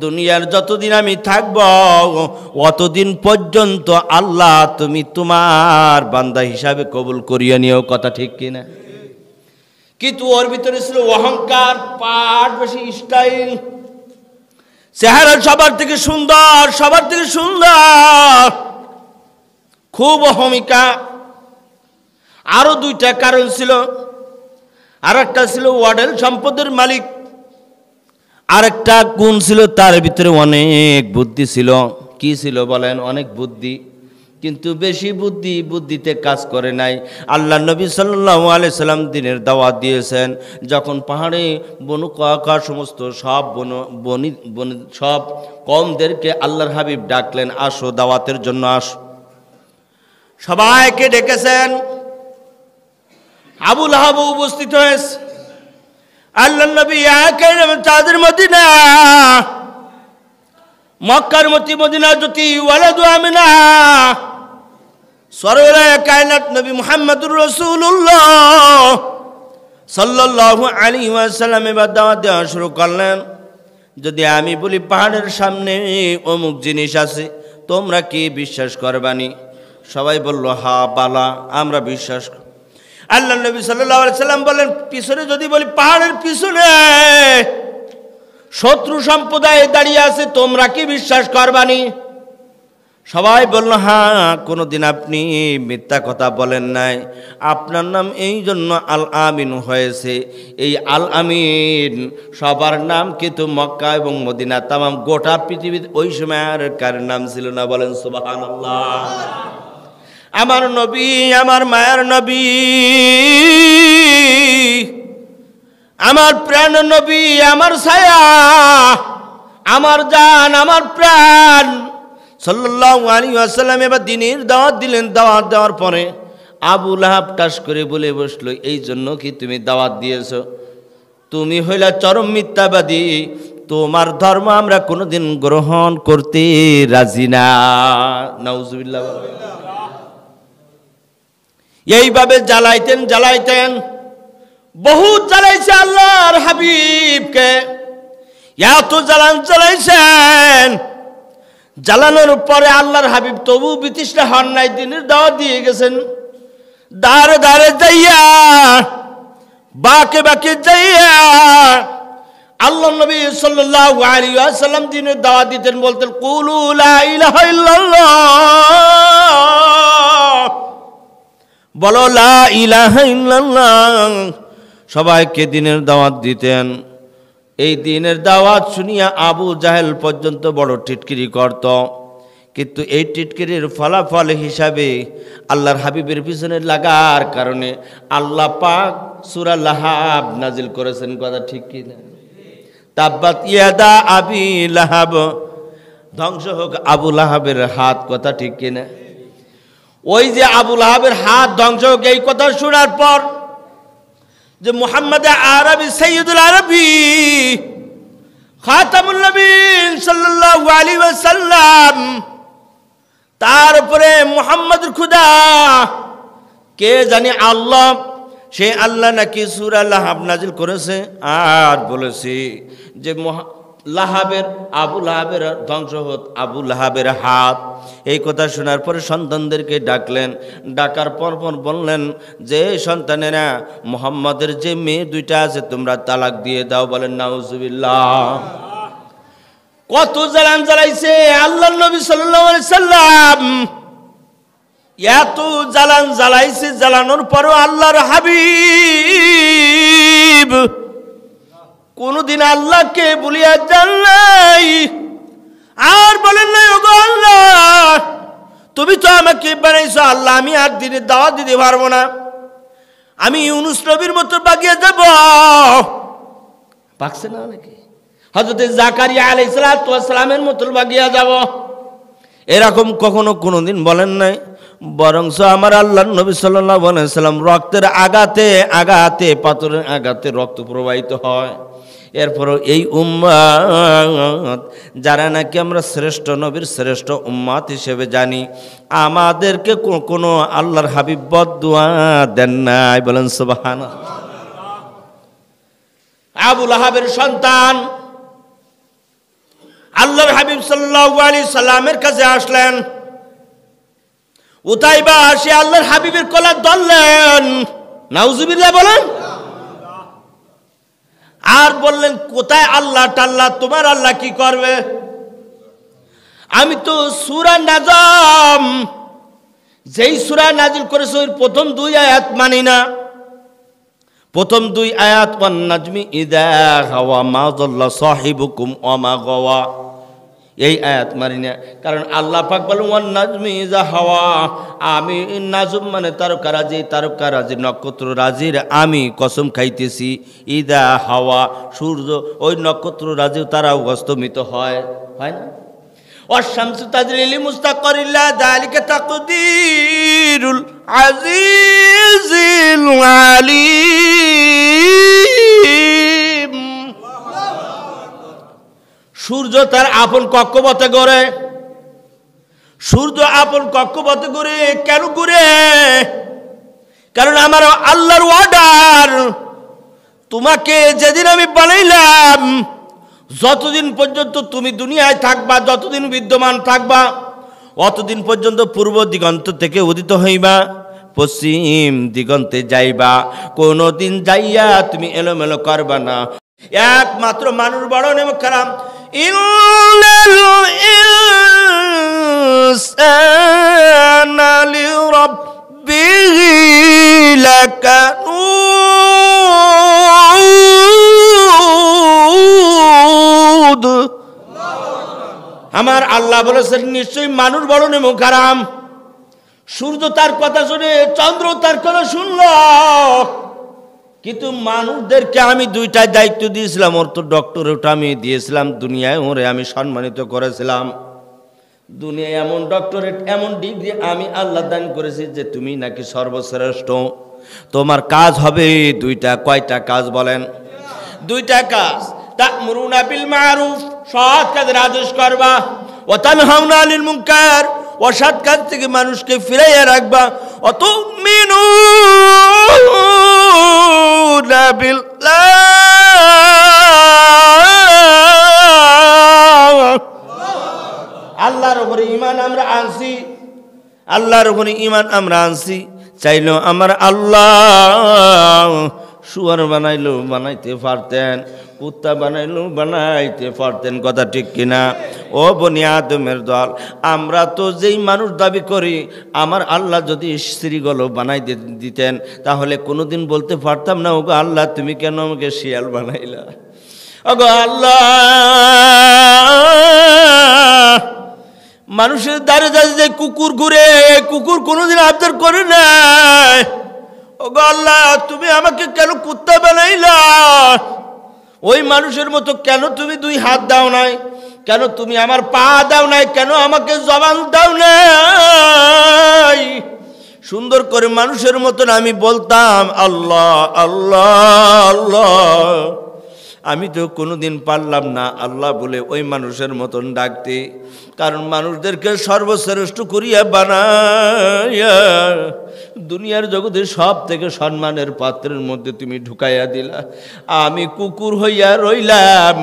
A: দুনিয়ার যতদিন আমি থাকবো, অতদিন পর্যন্ত আল্লাহ তুমি তোমার বান্দা হিসাবে কবুল করিয়ে নিও। কথা ঠিক কিনা? কিন্তু ওর ভিতরে ছিল অহংকার, পাট বেশি স্টাইল, চেহারা সবার থেকে সুন্দর, সবার থেকে সুন্দর, খুব অহমিকা। আরো দুইটা কারণ ছিল। আর একটা ছিল ওয়াডেল সম্পদের মালিক, আরেকটা গুণ ছিল তার ভিতরে অনেক বুদ্ধি ছিল। কি ছিল বলেন? অনেক বুদ্ধি, কিন্তু বেশি বুদ্ধিতে কাজ করে নাই। আল্লাহ নবী সাল্লাল্লাহু আলাইহি সাল্লাম দিনের দাওয়াত দিয়েছেন, যখন পাহাড়ে বনু কাকা সমস্ত সব সব কওমদেরকে আল্লাহর হাবিব ডাকলেন, আসো দাওয়াতের জন্য আসো। সবাইকে ডেকেছেন। আবু লাহাব উপস্থিত হয়েছে। আল্লাহ নবী তাদের মদিনা, মক্কার মতি মদিনা জ্যোতি ওয়ালাদু আমিনা, সরওয়ারে কায়নাত নবী মুহাম্মদুর রাসূলুল্লাহ সাল্লাল্লাহু আলাইহি ওয়াসাল্লাম এবার দাওয়াত দেওয়া শুরু করলেন। যদি আমি বলি পাহাড়ের সামনে অমুক জিনিস আছে, তোমরা কি বিশ্বাস করবানি? সবাই বলল, হা বালা, আমরা বিশ্বাস। আল্লাহ নবী সাল্লাল্লাহু আলাইহি সাল্লাম বলেন, পিছনে যদি বলি পাহাড়ের পিছনে শত্রু সম্প্রদায় দাঁড়িয়ে আছে, তোমরা কি বিশ্বাস করবানি? সবাই বলল, হ্যাঁ, কোনোদিন আপনি মিথ্যা কথা বলেন নাই, আপনার নাম এই জন্য আল আমিন হয়েছে। এই আল আমিন সবার নাম, কিন্তু মক্কা এবং মদিনা তামাম গোটা পৃথিবীতে ওই সময় আর কার নাম ছিল না? বলেন সুবহানাল্লাহ। আমার নবী, আমার মায়ের নবী, আমার প্রাণ নবী, আমার ছায়া, আমার জান, আমার প্রাণ সাল্লাল্লাহু আলাইহি ওয়াসাল্লাম এবার দ্বীনের দাওয়াত দিলেন। দাওয়াত দেওয়ার পরে আবু লাহাব টাস করে বলে বসলো, এই জন্য কি তুমি দাওয়াত দিয়েছ? তুমি হইলা চরম মিথ্যাবাদী, তোমার ধর্ম আমরা কোনোদিন গ্রহণ করতে রাজি না। নাউজুবিল্লাহ। এইভাবে জ্বালাইতেন, বহুত জ্বালাইছে আল্লাহর হাবিবকে, এত জ্বালাইছেন। জ্বালানোর পরে আল্লাহর হাবিব তবু বিতৃষ্ণা হন নাই, দিনের দাওয়াত দিয়ে গেছেন। দাঁড়ে দাঁড়ে যাইয়া, বাকে যাইয়া আল্লাহ নবী সাল্লাল্লাহু আলাইহি ওয়াসাল্লাম দিনের দাওয়াত দিতেন, বলতেন, কুলু লা ইলাহা ইল্লাল্লাহ, বলো লা ইলাহা ইল্লাল্লাহ। সবাইকে দিনের দাওয়াত দিতেন। এই দিনের দাওয়াত শুনিয়া আবু জাহেল পর্যন্ত বড় টিটকিরি করত, কিন্তু এই টিটকিরির ফলাফল হিসাবে আল্লাহর হাবিবের পিছনে লাগার কারণে আল্লাহ পাক সূরা লাহাব নাজিল করেছেন। কথা ঠিক কি না? তাব্বাত ইয়াদা আবি লাহাব, ধ্বংস হোক আবু লাহাবের হাত। কথা ঠিক কি না? ওই যে আবু লাহাবের হাত ধ্বংস হোক, এই কথা শোনার পর যে মুহাম্মদ আরবি, সাইয়্যিদুল আরবি, খাতামুন নবীন সাল্লাল্লাহু আলাইহি ওয়াসাল্লাম, তার উপরে মুহাম্মদুর খুদা, কে জানি আল্লাহ, সে আল্লাহ নাকি সূরা লাহাব নাজিল করেছে আর বলেছে যে আবু লাহাবের ধ্বংস হোক আবু লাহাবের হাত। এই কথা শোনার পরে সন্তানদেরকে ডাকলেন। ডাকার পর বললেন যে, সন্তানেরা, মুহাম্মদের যে মেয়ে দুইটা আছে তোমরা তালাক দিয়ে দাও। বলেন নাউজুবিল্লাহ। কত জ্বালাইছে আল্লাহর নবী সাল্লাল্লাহু আলাইহি সাল্লাম, এত জ্বালাইছে। জ্বালানোর পরও আল্লাহর হাবিব কোনদিন আল্লাহকে বলিয়া যান নাই, আর বলেন নাই, ওগো আল্লাহ, তুমি তো আমাকে বানাইছো, আল্লাহ আমি আর দিনের দাওয়াত দিতে পারবো না, আমি ইউনুস নবীর মতো বাগিয়ে যাব। পাকছে না নাকি? হযরত জাকারিয়া আলাইহিস সালামের মতো বাগিয়া যাব। এরকম কখনো কোনোদিন বলেন নাই, বরঞ্চ আমার আল্লাহর নবী সাল্লাল্লাহু আলাইহি সাল্লাম রক্তের আঘাতে আঘাতে, পাথরের আঘাতে রক্ত প্রবাহিত হয়। এরপরও এই উম্মত যারা নাকি আমরা শ্রেষ্ঠ নবীর শ্রেষ্ঠ উম্মত হিসেবে জানি, আমাদেরকে কোনো আল্লাহর হাবিব বদদুয়া দেন নাই। বলেন সুবহানাল্লাহ। আবু লাহাবের সন্তান আল্লাহর হাবিব সাল্লাল্লাহু আলাইহি সাল্লামের কাছে আসলেন। উতাইবা আসে আল্লাহর হাবিবের কলার ধরলেন, নাউজুবিল্লাহ বলেন, আর বললেন কোথায় আল্লাহ টাল্লাহ, তোমার আল্লাহ কি করবে? আমি তো সূরা নাজম, যেই সূরা নাজিল করেছে ওই প্রথম 2 আয়াত মানি না। প্রথম 2 আয়াত, ওয়ান নাজমি ইযা হাওয়া মা যাল্লা সাহিবুকুম ওয়া মা গাওয়া, এই আয়াত মানি না। কারণ আল্লাহ পাক বলেন ওয়ান নাজমি ইযা হাওয়া, আমি নাজম মানে তারকারাজি, তারকারাজি নক্ষত্র রাজির আমি কসম খাইতেছি। ইযা হাওয়া, সূর্য ওই নক্ষত্র রাজিও তারাও অস্তমিত হয়, হয় না? ওয়াশ-শামসু তাজরি লিমুস্তাকারিন লা যালিকা তাকদীরুল আজিজিল আলীম। সূর্য তার আপন কক্ষপথে ঘোরে, সূর্য আপন কক্ষপথে ঘুরে। কেন ঘুরে? কারণ আমার আল্লাহর অর্ডার, তোমাকে যেদিন আমি বানাইলাম, যতদিন পর্যন্ত তুমি দুনিয়ায় থাকবা, যতদিন বিদ্যমান থাকবা, অতদিন পর্যন্ত পূর্ব দিগন্ত থেকে উদিত হইবা, পশ্চিম দিগন্তে যাইবা। কোনদিন যাইয়া তুমি এলোমেলো করবা না। একমাত্র মানুষ বড় নেমে খারাপ, ইন্নাল ইনসানা লিরাব্বিহি লাকানুদ। আমার আল্লাহ বলেছেন নিশ্চয়ই মানুষ বড় নেমে খারাপ। সূর্য তার কথা শুনে, চন্দ্র তার কথা শুনল, কিন্তু মানুষদেরকে আমি 2টা দায়িত্ব দিয়েছিলাম। ওর তো ডক্টরেট আমি দিয়েছিলাম, দুনিয়ায় ওরে আমি সম্মানিত করেছিলাম। দুনিয়ায় এমন ডক্টরেট, এমন ডিগ্রি আমি আল্লাহ দান করেছি যে তুমি নাকি সর্বশ্রেষ্ঠ। তোমার কাজ হবে 2টা। কয়টা কাজ বলেন? 2টা কাজ। তা'মুরুনা বিল মা'রুফ, সৎ কাজের আদেশ করবা, ওয়া তানহাউনা আনিল মুনকার, অসৎ কাজ থেকে মানুষকে ফিরাইয়া রাখবা, ওয়াতু'মিনুনা বিল্লাহ, আল্লাহর উপরে ঈমান আমরা আনছি, আল্লাহর উপরে ঈমান আমরা আনছি। চাইলেও আমার আল্লাহ শুয়ার বানাইলেও বানাইতে পারতেন, কুত্তা বানাইলেও বানাইতে পারতেন। কথা ঠিক কিনা? ও বনি আদমের দল, আমরা তো যেই মানুষ দাবি করি, আমার আল্লাহ যদি স্ত্রীগুলো বানাই দিতেন তাহলে কোনোদিন বলতে পারতাম না ওগো আল্লাহ তুমি কেন আমাকে শিয়াল বানাইলা। ওগো আল্লাহ, মানুষের দ্বারে দ্বারে যে কুকুর ঘুরে, কুকুর কোনোদিন আবদার করে নাই। ওগো আল্লাহ, তুমি আমাকে কেন কুত্তা বানাইলা? ওই মানুষের মতো কেন তুমি 2 হাত দাও নাই? কেন তুমি আমার পা দাও নাই? কেন আমাকে জবান দাও নাই? সুন্দর করে মানুষের মতন আমি বলতাম আল্লাহ আল্লাহ আল্লাহ। আমি তো কোনোদিন পারলাম না আল্লাহ বলে ওই মানুষের মতন ডাকতে, কারণ মানুষদেরকে সর্বশ্রেষ্ঠ করিয়া বানাইয়া দুনিয়ার জগতে সব থেকে সম্মানের পাত্রের মধ্যে তুমি ঢুকাইয়া দিলা। আমি কুকুর হইয়া রইলাম।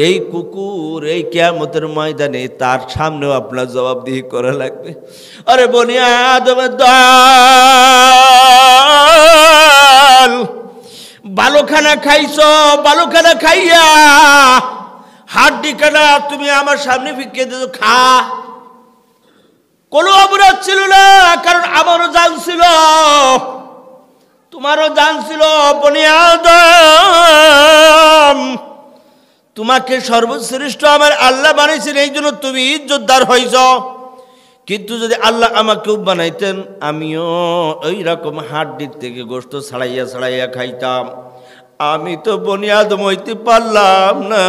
A: এই কুকুর এই কিয়ামতের ময়দানে তার সামনেও আপনার জবাবদিহি করা লাগবে। আরে বনি আদমের দল, বালুখানা খাইছো, বালুখানা খাইয়া হাড্ডি কাটা তুমি আমার সামনে ফিকে দিছো, খা। কোনো অপরাধ ছিল না, কারণ আমারও জান ছিল, তোমারও জান ছিল। বনি আদম, তোমাকে সর্বশ্রেষ্ঠ আমার আল্লাহ বানাইছেন, এই জন্য তুমি ইজ্জতদার হইছ। কিন্তু যদি আল্লাহ আমাকেও বানাইতেন, আমিও ওই রকম হাড্ডির থেকে গোশত ছাড়াইয়া ছাড়াইয়া খাইতাম। আমি তো বনি আদম হইতে পারলাম না।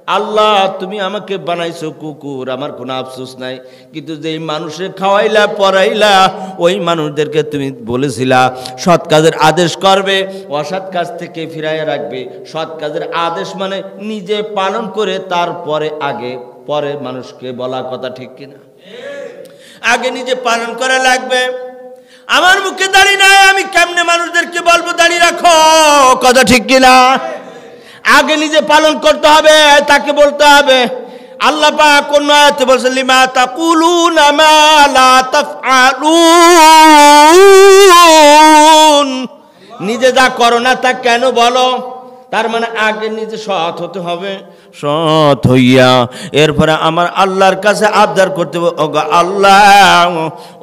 A: আল্লাহ তুমি আমাকে বানাইছো কুকুর, আমার কোনো আফসোস নাই, কিন্তু যেই মানুষে খাওয়াইলা পড়াইলা ওই মানুষদেরকে তুমি বলেছিলা সৎ কাজের আদেশ করবে, অসৎ কাজ থেকে ফিরাইয়া রাখবে। সৎ কাজের আদেশ মানে নিজে পালন করে তারপরে আগে পরে মানুষকে বলা, কথা ঠিক কিনা? আগে নিজে পালন করা লাগবে। আমার মুখে দাড়ি নাই, আমি কেমনে মানুষদেরকে বলবো দাড়ি রাখো, কথা ঠিক কিনা? আগে নিজে পালন করতে হবে, তাকে বলতে হবে। আল্লাহ পাক কোন আয়াতে বলেছেন লিমা তাকুলুনা মা লা তাফআলুন, নিজে যা করো না তা কেন বলো? তার মানে আগে নিজে সৎ হতে হবে, সৎ হইয়া এরপরে আমার আল্লাহর কাছে আবদার করতে হবে, ওগো আল্লাহ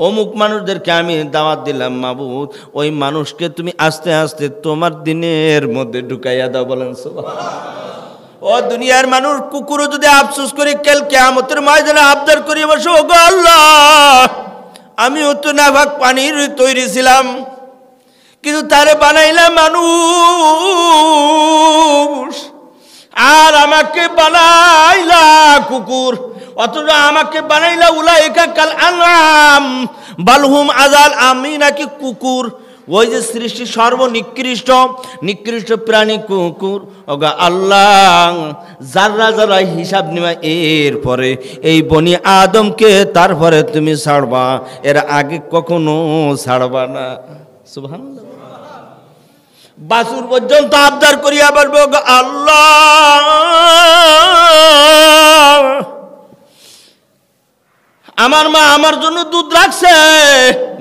A: অমুক মানুষদেরকে আমি দাওয়াত দিলাম, মাবুদ ওই মানুষকে তুমি আস্তে আস্তে তোমার দিনের মধ্যে ঢুকাইয়া দাও। বলেন সুবহানাল্লাহ। ও দুনিয়ার মানুষ, কুকুরও যদি আফসোস করে কাল কিয়ামতের ময়দানে আবদার করি বসে, ওগো আল্লাহ আমিও তো নাভাগ পানির তৈরি ছিলাম, কিন্তু তারে বানাইলাম মানুষ, আর আমাকে বানাইলা কুকুর, অথচ আমাকে বানাইলা উলাইকা কাল আনআম বালহুম আযাল, আমি নাকি কুকুর। ওই যে সৃষ্টি সর্বনিকৃষ্ট নিকৃষ্ট প্রাণী কুকুর। ওগো আল্লাহ যারা যারা হিসাব নিবা, এরপরে এই বনি আদমকে তারপরে তুমি ছাড়বা, এর আগে কখনো ছাড়বা না। সুবহানাল্লাহ। বাছুর পর্যন্ত আবদার করিয়া বলবে, ওগো আল্লাহ আমার মা আমার জন্য দুধ রাখছে,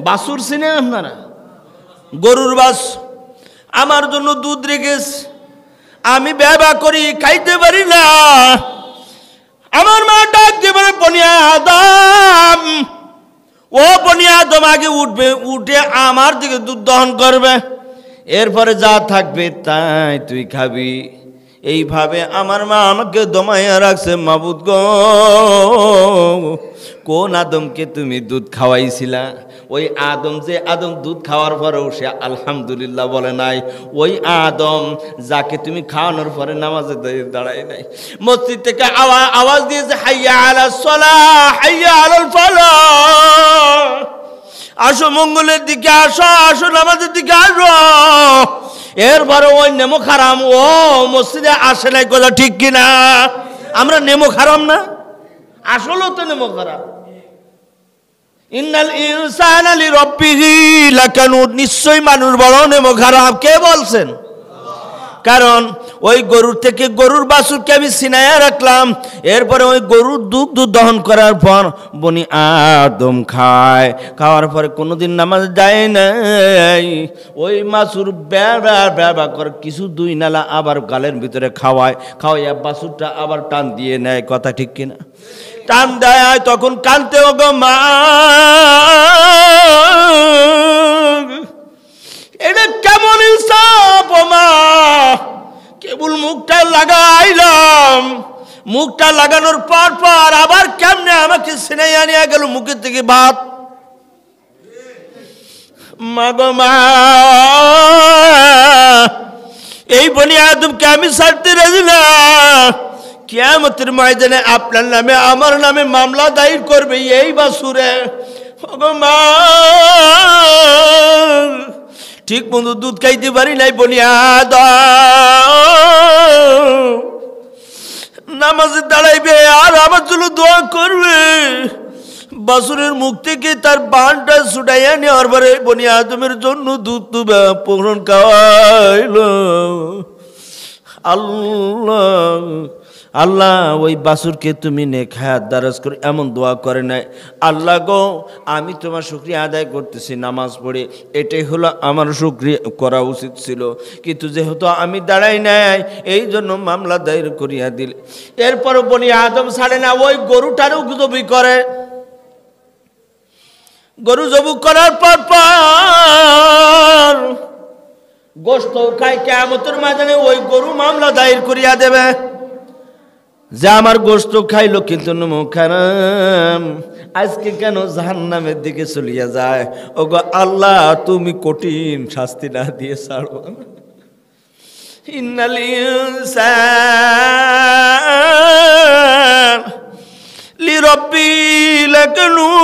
A: বাছুর চিনে আপনারা? গরুর বাস আমার জন্য দুধ রেখেছে, আমি ব্যবহার করি খাইতে পারি না। আমার মা ডাক দিয়ে বলে, বনি আদম, ও বনি আদম আগে উঠবে, উঠে আমার দিকে দুধ দহন করবে, এরপরে যা থাকবে তাই তুই খাবি। এইভাবে আমার মা আমাকে দমাইয়া রাখছে। মাবুদ গো, কোন আদমকে তুমি দুধ খাওয়াইছিলা? ওই আদম যে আদম দুধ খাওয়ার পরেও সে আলহামদুলিল্লাহ বলে নাই, ওই আদম যাকে তুমি খাওয়ানোর পরে নামাজে দাঁড়ায় নাই, মসজিদ থেকে আওয়াজ দিয়েছে হাইয়া আলাস সালাহ হাইয়া আলাল ফালাহ, আসো মঙ্গলের দিকে আসো, আসো নামাজের দিকে আসো। এরপরে ওই নেমো খারাম ও মসজিদে আসে নাই, কথা ঠিক কিনা? আমরা নেমো খারাম না, আসলে তো নেমো খারাম। ইন্নাল ইনসানা লিরাব্বিহি লাকানুদ, নিশ্চয়ই মানুষ বড় নেমো খারাপ। কে বলছেন? কারণ ওই গরুর থেকে গরুর বাছুরকে আমি সিনায়া রাখলাম, এরপরে ওই গরুর দুধ দহন করার পর বনি আদম খায়, খাওয়ার পরে কোনোদিন নামাজ যায় নাই। ওই বাছুর ব্যবা করে কিছু দুই নালা আবার গালের ভিতরে খাওয়াইয়া বাছুরটা আবার টান দিয়ে নেয়, কথা ঠিক কিনা? টান দেয়, তখন কানতে, ওগো মা এটা কেমন ইনসাফ ও মা, কেবল মুখটা লাগাইলাম, মুখটা লাগানোর পর আবার কেমনে আমাকে সিনাইয়া নিয়ে গেল মুখের থেকে ভাত। মা গো মা, এই বনি আদমকে আমি ছাড়তে রাজি না, কিয়ামতের ময়দানে আপনার নামে আমার নামে মামলা দায়ের করবে এই বাছুরে। ওগো মা, ঠিক মতো দুধ খাইতে পারি নাই, বনি আদম নামাজে দাঁড়াইবে আর আমার জন্য দোয়া করবে। বাছুরের মুখ থেকে তার বানটা ছুটাইয়া নেওয়ার পরে বনি আদমের জন্য দুধ তুবা পূরণ খাওয়াইল। আল্লাহ আল্লাহ ওই বাছুরকে তুমি নেখায়াত দারাজ করে এমন দোয়া করে নাই, আল্লাহ গো আমি তোমার শুকরিয়া আদায় করতেছি নামাজ পড়ে, এটাই হলো আমার শুকরিয়া করা উচিত ছিল, কিন্তু যেহেতু আমি দাঁড়াই নাই এই জন্য মামলা দায়ের করিয়া দিলে। এরপর বনি আদম ছাড়ে না, ওই গরুটারও জবি করে। গরু জবু করার পর গোশত খায়, কিয়ামতের ময়দানে ওই গরু মামলা দায়ের করিয়া দেবে যে আমার গোশত খাইলো কিন্তু মুখারাম, আজকে কেন জাহান্নামের দিকে চলিয়া যায়। ওগো আল্লাহ তুমি কঠিন শাস্তি না দিয়ে ছাড়ো। ইন্নাল ইনসান লিরাব্বিহি লাকানুদ।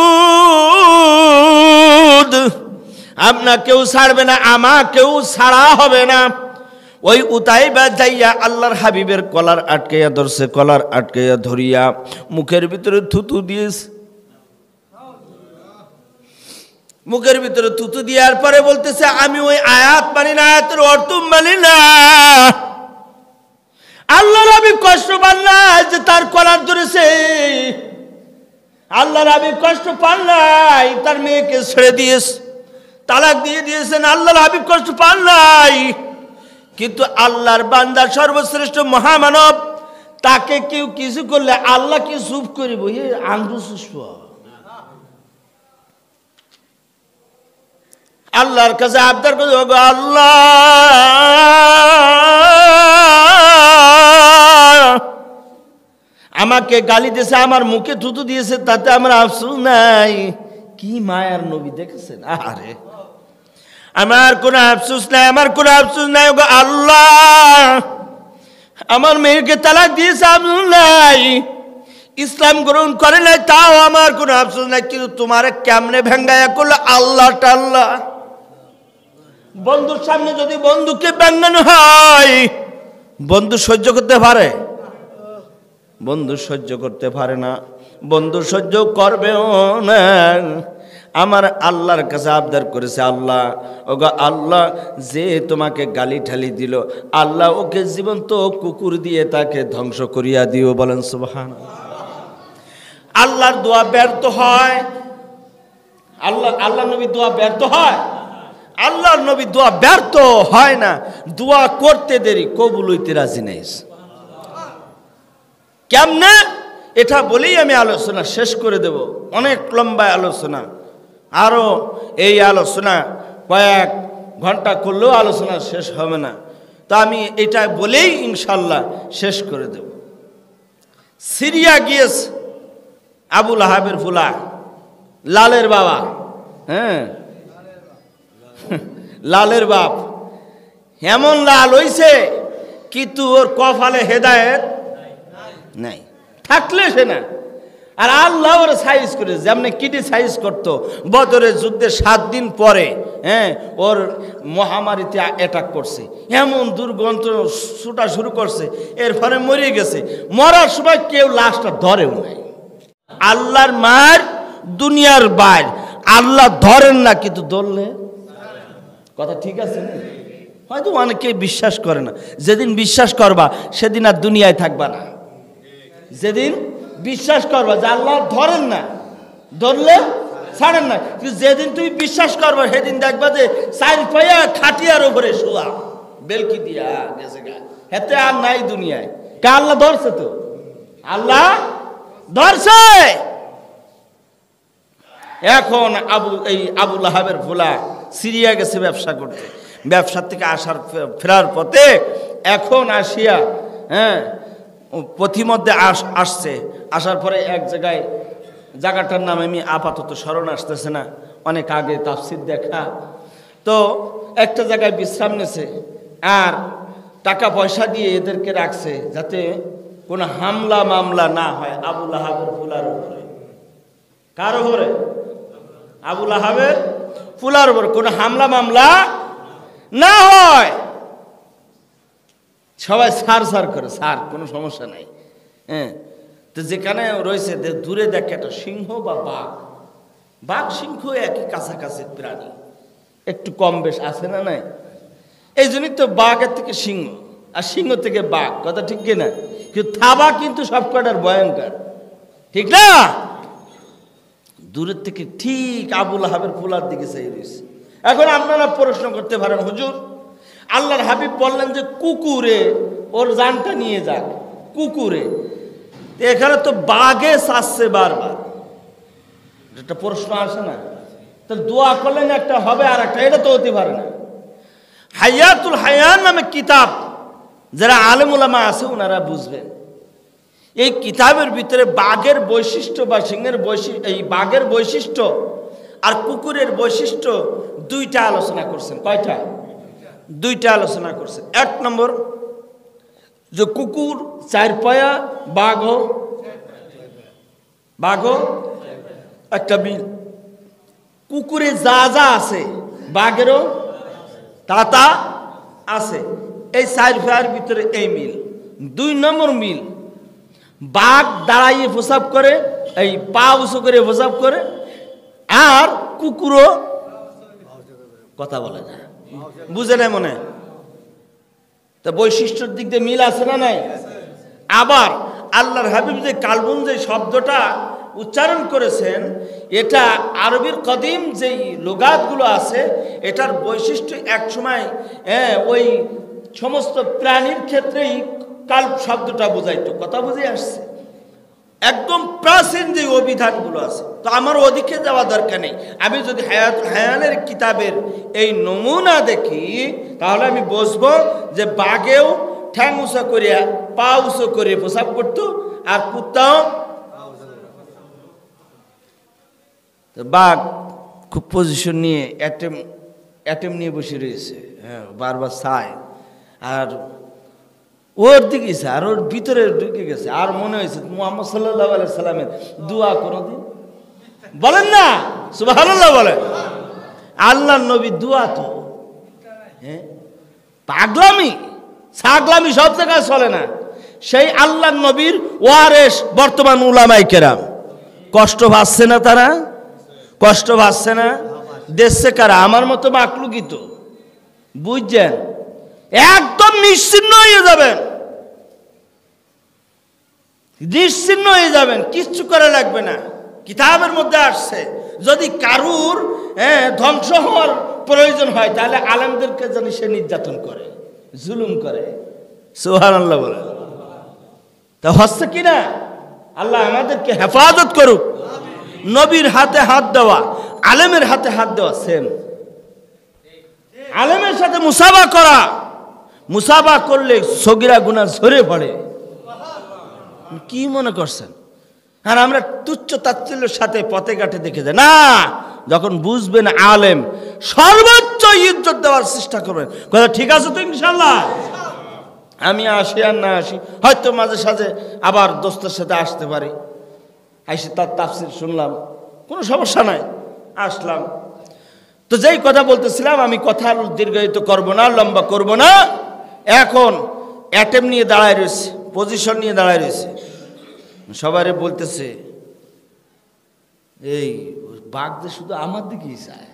A: আপনাকেও ছাড়বে না, আমাকেও ছাড়া হবে না। ওই উতাইবা যাইয়া আল্লাহর হাবিবের কলার আটকাইয়া ধরছে, কলার আটকাইয়া ধরিয়া মুখের ভিতরে থুতু দিয়েছে। মুখের ভিতরে থুতু দেওয়ার পরে বলতেছে, আমি ওই আয়াত মানি না, আয়াতের অর্থ মানি না। আল্লাহর হাবিব কষ্ট পান না যে তার কলার ধরেছে, আল্লাহর হাবিব কষ্ট পান নাই তার মেয়েকে ছেড়ে দিয়েছে, তালাক দিয়ে দিয়েছেন। আল্লাহর হাবিব কষ্ট পান নাই, কিন্তু আল্লাহর বান্দা সর্বশ্রেষ্ঠ মহামানব, তাকে কেউ কিছু করলে আল্লাহ কি চুপ করিব? আঙ্গুল সুষ্প আল্লাহর কাছে আবদার করে, আল্লাহ আমাকে গালি দিয়েছে, আমার মুখে থুতু দিয়েছে, তাতে আমার আফসোস নাই। কি মায়ার নবী দেখেছেন? আরে আমার কোনো আফসোস নাই, আমার কোনো আফসোস নাই। আল্লাহ আমার মেয়েকে তালাক দিয়েছে, আফসোস নাই। ইসলাম গ্রহণ করে নাই, তাও আমার কোনো আফসোস নাই। কিন্তু তোমার কেমনে ভেঙ্গায়া করলো আল্লাহ টাল্লাহ। বন্ধুর সামনে যদি বন্ধুকে ব্যঙ্গানো হয়, বন্ধু সহ্য করতে পারে? বন্ধু সহ্য করতে পারে না, বন্ধু সহ্য করবেও না। আমার আল্লাহর কাছে আবদার করেছে, আল্লাহ ওগো আল্লাহ, যে তোমাকে গালি ঠালি দিল, আল্লাহ ওকে জীবন্ত কুকুর দিয়ে তাকে ধ্বংস করিয়া দিও। বলেন সুবহানাল্লাহ। আল্লাহর দোয়া ব্যর্থ হয়? আল্লাহ নবী দোয়া ব্যর্থ হয়? আল্লাহর নবী দোয়া ব্যর্থ হয় না, দোয়া করতে দেরি, কবুল হইতে রাজি নাই। কেমনে? এটা বলেই আমি আলোচনা শেষ করে দেব। অনেক লম্বা আলোচনা, আরো এই আলোচনা কয়েক ঘন্টা করলেও আলোচনা শেষ হবে না। তো আমি এটা বলেই ইনশাল্লাহ শেষ করে দেব। সিরিয়া গিয়েছে আবু লাহাবের ফুলা, লালের বাবা, হ্যাঁ লালের বাপ। এমন লাল হইছে, কিন্তু ওর কপালে হেদায়েত নাই, থাকলে সে না। আর আল্লাহ ওর সাইজ করে, যেমন কিডি সাইজ করতো বদরের যুদ্ধে 7 দিন পরে, হ্যাঁ ওর মহামারীতে অ্যাটাক করছে, এমন দুর্গন্ধ ছুটা শুরু করছে, এর ফলে মরে গেছে। মরার সময় কেউ লাশটা ধরেও নাই। আল্লাহর মার দুনিয়ার বাইর, আল্লাহ ধরেন না, কিন্তু ধরলে কথা ঠিক আছে না? হয়তো অনেকে বিশ্বাস করে না। যেদিন বিশ্বাস করবা সেদিন আর দুনিয়ায় থাকবা না। যেদিন বিশ্বাস করবা যে আল্লাহ ধরেন না, ধরলে ছাড়েন না, কিন্তু যেদিন তুমি বিশ্বাস করবা সেদিন দেখবা যে 4 পায়া খাটিয়ার উপরে শোয়া, বেলকি দিয়া গেছে গা, হেতে আর নাই দুনিয়ায়। কে? আল্লাহ ধরছে তো, আল্লাহ ধরছে। এখন আবু লাহাবের ফুলা সিরিয়া গেছে ব্যবসা করতে, ব্যবসা থেকে ফেরার পথে এখন আসিয়া, হ্যাঁ পথিমধ্যে আসছে। আসার পরে এক জায়গাটার নাম আমি আপাতত স্মরণ আসতেছে না, অনেক আগে তাফসীর দেখা। তো একটা জায়গায় বিশ্রাম নিয়েছে, আর টাকা পয়সা দিয়ে এদেরকে রাখছে যাতে কোনো হামলা মামলা না হয় আবু লাহাবের ফুলার উপরে। কার উপরে? আবু লাহাবের ফুলার উপরে কোনো হামলা মামলা না হয়। সবাই সার করে, সার কোনো সমস্যা নাই। হ্যাঁ, তো যেখানে রয়েছে দূরে দেখে একটা সিংহ বা বাঘ সিংহ একই কাছাকাছি প্রাণী, একটু কম বেশ আছে না নাই? এই জন্যই তো বাঘের থেকে সিংহ আর সিংহ থেকে বাঘ, কথা ঠিক কিনা? কিন্তু থাবা কিন্তু সব কটার ভয়ঙ্কর, ঠিক না? দূরের থেকে ঠিক আবু লাহাবের ফুলার দিকে চাই রয়েছে। এখন আপনারা প্রশ্ন করতে পারেন, হুজুর আল্লাহর হাবিব বললেন যে কুকুরে ওর জানটা নিয়ে যাক, কুকুরে, এখানে তো বাঘে চাচ্ছে বারবার, একটা প্রশ্ন আসে না? তাহলে দোয়া করলেন একটা হবে আর একটা, এটা তো হতে পারে না। হায়াতুল হায়ান নামে কিতাব, যারা আলেম উলামা আছে ওনারা বুঝবেন। এই কিতাবের ভিতরে বাঘের বৈশিষ্ট্য বা সিংহের বৈশিষ্ট্য, এই বাঘের বৈশিষ্ট্য আর কুকুরের বৈশিষ্ট্য 2টা আলোচনা করছেন। কয়টা? দুইটা আলোচনা করছে। এক নম্বর যে কুকুর চার পায়া, বাঘও একটা মিল। কুকুরে যা যা আছে বাঘেরও তা আছে, এই চার পায়ার ভিতরে এই মিল। দুই নম্বর মিল, বাঘ দাঁড়াইয়ে প্রসাব করে, এই পা উঁচু করে প্রসাব করে, আর কুকুরও কথা বলে না, বুঝে না মনে। তা বৈশিষ্ট্যের দিক দিয়ে মিল আছে না নাই? আবার আল্লাহর হাবিব যে কালবুন যে শব্দটা উচ্চারণ করেছেন, এটা আরবির কদিম যেই লুগাতগুলো আছে, এটার বৈশিষ্ট্য এক সময় ওই সমস্ত প্রাণীর ক্ষেত্রেই কাল্ব শব্দটা বোঝাইতো, কথা বুঝে আসছে। একদম প্রাচীন যে অভিধানগুলো আছে, তো আমার ওদিকে যাওয়া দরকার নেই। আমি যদি হায়াতুল হায়ানের কিতাবের এই নমুনা দেখি, তাহলে আমি বুঝবো যে বাঘেও ঠ্যাং উঁচু করিয়া পা উঁচু করে প্রসাব করতো, আর কুত্তাও। বাঘ খুব পজিশন নিয়ে অ্যাটেম নিয়ে বসে রয়েছে, হ্যাঁ, বারবার চায়, আর ওর দিকে আর ওর ভিতরে ঢুকে গেছে। আর মনে হয়েছে মুহাম্মদ সাল্লাল্লাহু আলাইহি সাল্লামের দোয়া কোনোদিন বলেন না, সুবহানাল্লাহ বলেন। আল্লাহর নবী দোয়া তো, হ্যাঁ, পাগলামি ছাগলামি সব জায়গায় চলে না। সেই আল্লাহর নবীর ওয়ারেস বর্তমান উলামায়ে কেরাম কষ্ট পাচ্ছে না, তারা কষ্ট পাচ্ছে না, দেখছে কারা? আমার মতো মাকলুকিত, বুঝছেন? একদম নিশ্চিন্ন হয়ে যাবেন, নিশ্চিন্ন হয়ে যাবেন, কিচ্ছু করা লাগবে না। কিতাবের মধ্যে আসছে, যদি কারুর ধ্বংস হওয়ার প্রয়োজন হয়, তাহলে আলেমদেরকে যেন সে নির্যাতন করে, জুলুম করে। সুবহানাল্লাহ বলে। তা হচ্ছে কিনা? আল্লাহ আমাদেরকে হেফাজত করুক। নবীর হাতে হাত দেওয়া, আলেমের হাতে হাত দেওয়া সেম। আলেমের সাথে মুসাফা করা, মুসাফা করলে সগীরা গুনাহ ঝরে পড়ে। কি মনে করছেন? আর আমরা তুচ্ছ তাচ্ছিল্যের সাথে পথে ঘাটে দেখে যাই না। যখন বুঝবেন আলেম, সর্বোচ্চ ইজ্জত দেওয়ার চেষ্টা করবেন। কথা ঠিক আছে তো? ইনশাল্লাহ আমি আসি আর না আসি, হয়তো মাঝে সাঝে আবার দোস্তের সাথে আসতে পারি, আইসে তার তাফসির শুনলাম, কোনো সমস্যা নাই, আসলাম। তো যেই কথা বলতেছিলাম, আমি কথা দীর্ঘায়িত করব না, লম্বা করব না। এখন অ্যাটেম নিয়ে দাঁড়ায় রয়েছে, পজিশন নিয়ে দাঁড়ায় রয়েছে, সবারে বলতেছে এই বাঘ যে শুধু আমার দিকেই চায়।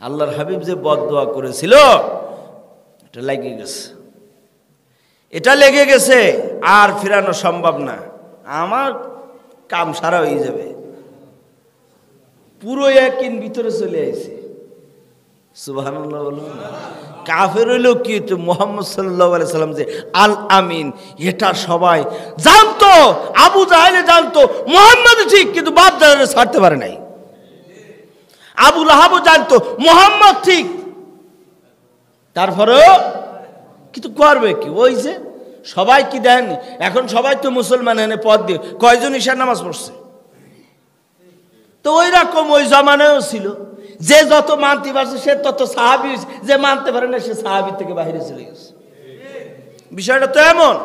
A: আল্লাহর হাবিব যে বদদোয়া করেছিল, এটা লেগে গেছে, এটা লেগে গেছে, আর ফেরানো সম্ভব না। আমার কাম সারা হয়ে যাবে, পুরো একদিন ভিতরে চলে আইছে। সুবহানাল্লাহ বলুন। কাফের হইল কি, মুহাম্মদ সাল্লাল্লাহু আলাইহি সাল্লাম যে আল আমিন, এটা সবাই জানতো। আবু জাহেল জানতো মুহাম্মদ ঠিক, কিন্তু বাপ দাদারে ছাড়তে পারে নাই। আবু লাহাবও জানতো মুহাম্মদ ঠিক, তারপরেও কিন্তু করবে কি? ওই যে সবাই কি দেন, এখন সবাই তো মুসলমান, এনে পদ দিয়ে কয়জন ঈশার নামাজ পড়ছে? তো ওই রকম ওই জমানায়ও ছিল, যে যত মানতে পারছে সে তত সাহাবী, যে মানতে পারে না সে সাহাবী থেকে বাইরে চলে গেছে। বিষয়টা তো এমন,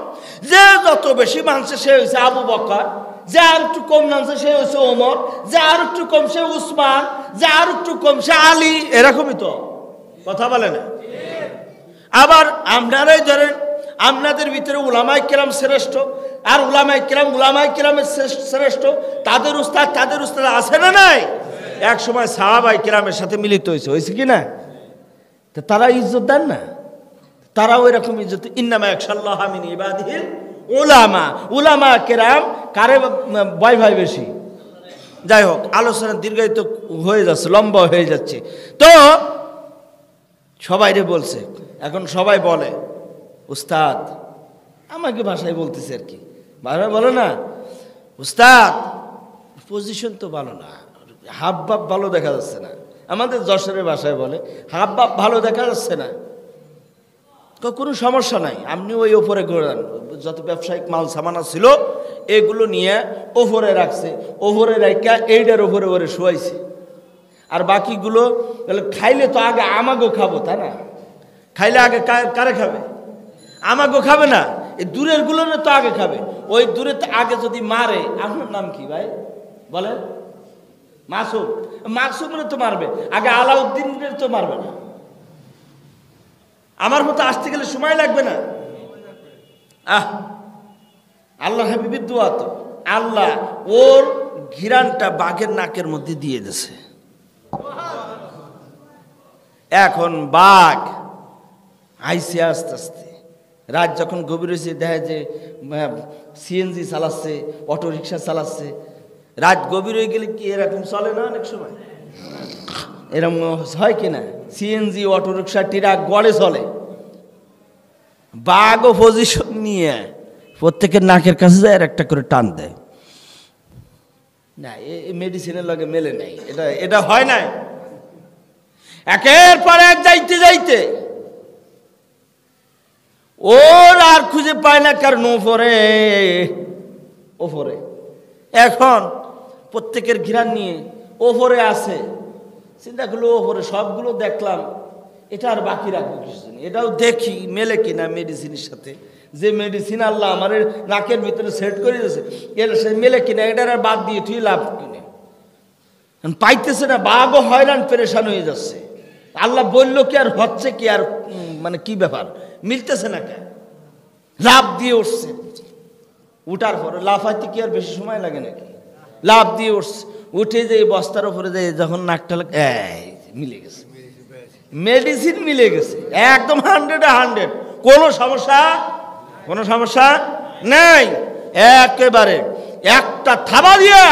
A: যে যত বেশি মানছে সে হয়েছে আবু বকর, যে আর একটু কম মানছে সে হয়েছে ওমর, যে আর একটু কম সে উসমান, যে আর একটু কম সে আলী। এরকমই তো কথা বলে না? আবার আপনারাই ধরেন, আপনাদের ভিতরে উলামায়ে কেরাম শ্রেষ্ঠ, আর উলামায়ে কেরামের শ্রেষ্ঠ, তাদের উস্তাদ আছে না নাই? এক সময় সাহাবায়ে কেরামের সাথে মিলিত হয়েছে কি না? তো তারা ইজ্জত দেন না? তারা ওই রকম ইজ্জত। ইন্নামা ইয়াখশাল্লাহা মিন ইবাদিহিল উলামা। উলামা কেরাম কারে ভয় ভয় বেশি? যাই হোক, আলোচনা দীর্ঘায়িত হয়ে যাচ্ছে, লম্বা হয়ে যাচ্ছে। তো সবাইরে বলছে, এখন সবাই বলে উস্তাদ, আমাকে ভাষায় বলতেছে আর কি, ভাষায় বলে না, উস্তাদ পজিশন তো ভালো না, হাব ভাব ভালো দেখা যাচ্ছে না। আমাদের যশোরের ভাষায় বলে হাব ভাব ভালো দেখা যাচ্ছে না। কোনো সমস্যা নাই, আপনি ওই ওপরে ঘোরান। যত ব্যবসায়িক মাল সামানা ছিল এগুলো নিয়ে ওপরে রাখছে, ওপরে রাখা এইটার ওপরে ওরে শোয়াইছে। আর বাকিগুলো খাইলে তো আগে আমাকেও খাবো, তাই না? খাইলে আগে কারে খাবে? আমাকেও খাবে না, এই দূরের গুলো তো আগে খাবে। ওই দূরে আগে যদি মারে, আপনার নাম কি ভাই বলেন? মাসুম। মাসুমের তো মারবে আগে, আলাউদ্দিনের তো মারবে না। আমার মতো আসতে গেলে সময় লাগবে না? আল্লাহ হাবিবের দোয়া তো, আল্লাহ ওর ঘিরানটা বাঘের নাকের মধ্যে দিয়ে দিয়েছে। এখন বাঘ আইসে আস্তে আস্তে, রাত যখন গভীর হয়েছে, দেখা যে সিএনজি চালাচ্ছে, অটো রিক্সা চালাচ্ছে। রাত গভীর হয়ে গেলে কি এরকম চলে না? অনেক সময় এরকম হয় কিনা? সিএনজি, অটো রিক্সা, ট্রাক গড়ে চলে। বাঘও পজিশন নিয়ে প্রত্যেকের নাকের কাছে যায় আর একটা করে টান দেয়। না, এই মেডিসিনের লগে মেলে নাই, এটা হয় নাই। একের পর এক যাইতে যাইতে ওর আর খুঁজে পায় না, কারণ ওপরে এখন প্রত্যেকের ঘিরান নিয়ে ওপরে আছে। চিন্তা করলো ওপরে সবগুলো দেখলাম, এটা আর বাকি রাখবো কিছু, এটাও দেখি মেলে কিনা মেডিসিনের সাথে। যে মেডিসিন আল্লাহ আমার নাকের ভিতরে সেট করে দিয়েছে, এটা সে মেলে কিনা, এটার আর বাদ দিয়ে তুই লাভ কিনে পাইতেছে না। বাঘও হয়রান পেরেশান হয়ে যাচ্ছে। আল্লাহ বললো কি আর হচ্ছে কি, আর মানে কি ব্যাপার, মিলতেছে না কেন? লাভ দিয়ে উঠছে, উঠার পরে লাফাইতে কি আর বেশি সময় লাগে নাকি? লাভ দিয়ে উঠছে, উঠে যে বস্তার উপরে যে যখন নাকটা মিলে গেছে, মেডিসিন মিলে গেছে একদম 100 কোনো সমস্যা নেই। একেবারে একটা থাবা দিয়ে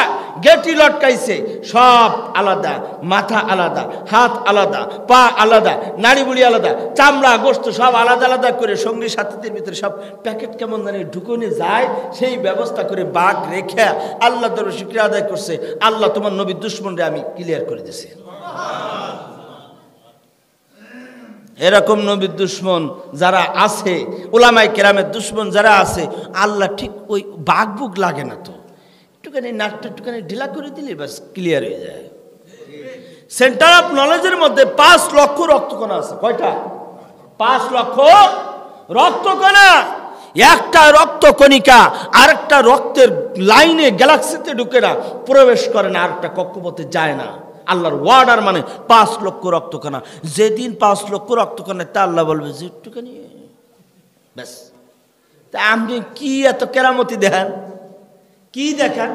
A: গেটি লটকাইছে, সব আলাদা, মাথা আলাদা, হাত আলাদা, পা আলাদা, নাড়িবুড়ি আলাদা, চামড়া গোস্ত সব আলাদা আলাদা করে সঙ্গী সাথীদের ভিতরে সব প্যাকেট কেমন জানি ঢুকুনে যায়, সেই ব্যবস্থা করে বাঘ রেখে আল্লাহ দরবারে শুকরিয়া আদায় করছে। আল্লাহ তোমার নবীর দুশমনরে আমি ক্লিয়ার করে দিছি। এরকম নবীর দুশমন যারা আছে, উলামায়ে কেরামের দুশমন যারা আছে, আল্লাহ ঠিক ওই বাঘ বুক লাগে না তো, একটুখানি নাকটা একটুখানি ঢিলা করে দিলে বাস ক্লিয়ার হয়ে যায়। সেন্টার অফ নলেজের মধ্যে 5 লক্ষ রক্তকণা আছে। কয়টা? 5 লক্ষ রক্তকণা। একটা রক্তকণিকা আরেকটা রক্তের লাইনে গ্যালাক্সিতে ঢুকে না, প্রবেশ করে না, আরেকটা কক্ষপথে যায় না। আল্লাহর ওয়ার্ডার মানে 5 লক্ষ রক্তকণা। যেদিন 5 লক্ষ রক্তকণা, তা আল্লাহ বলবে যে একটুখানি ব্যাস। তা আপনি কি এত কেরামতি দেখান? কি দেখান?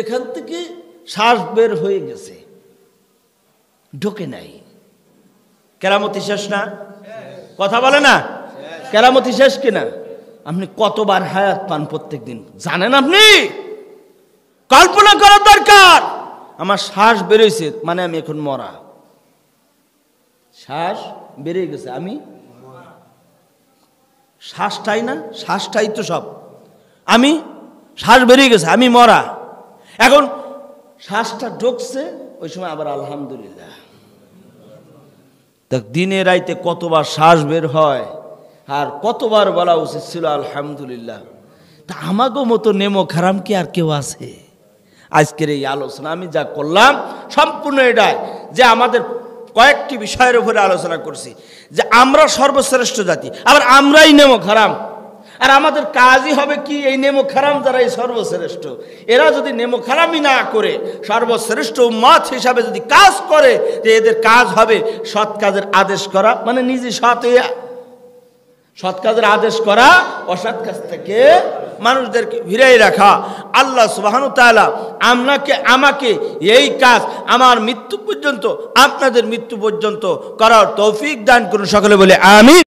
A: এখান থেকে শ্বাস বের হয়ে গেছে, ঢোকে নাই। কেরামতি শেষ না? কথা বলে না, কেরামতি শেষ কিনা? আপনি কতবার হায়াত পান প্রত্যেক দিন জানেন? আপনি কল্পনা করার দরকার। আমার শ্বাস বেরোইছে মানে আমি এখন মরা। শ্বাস বেরিয়ে গেছে, আমি শ্বাসটাই না, শ্বাসটাই তো সব। আমি শ্বাস বেরিয়ে গেছে, আমি মরা। এখন শ্বাসটা ঢুকছে, ওই সময় আবার আলহামদুলিল্লাহ। দেখ দিনে রাইতে কতবার শ্বাস বের হয়, আর কতবার বলা উচিত ছিল আলহামদুলিল্লাহ। তা আমাগো মতো নেমো খারাম কি আর কেউ আছে? আজকের এই আলোচনা আমি যা করলাম সম্পূর্ণ এটাই যে আমাদের কয়েকটি বিষয়ের উপরে আলোচনা করছি, যে আমরা সর্বশ্রেষ্ঠ জাতি, আবার আমরাই নেমো খারাম। আর আমাদের কাজই হবে কি, এই নেমো খারাম যারা এই সর্বশ্রেষ্ঠ, এরা যদি নেমো খারামই না করে সর্বশ্রেষ্ঠ উম্মত হিসাবে যদি কাজ করে, যে এদের কাজ হবে সৎ কাজের আদেশ করা, মানে নিজে সৎ কাজের আদেশ করা, অসৎ কাজ থেকে মানুষদেরকে ফিরিয়ে রাখা। আল্লাহ সুবহানাহু ওয়া তাআলা আমাকে এই কাজ আমার মৃত্যু পর্যন্ত, আপনাদের মৃত্যু পর্যন্ত করার তৌফিক দান করুন। সকলে বলে আমিন।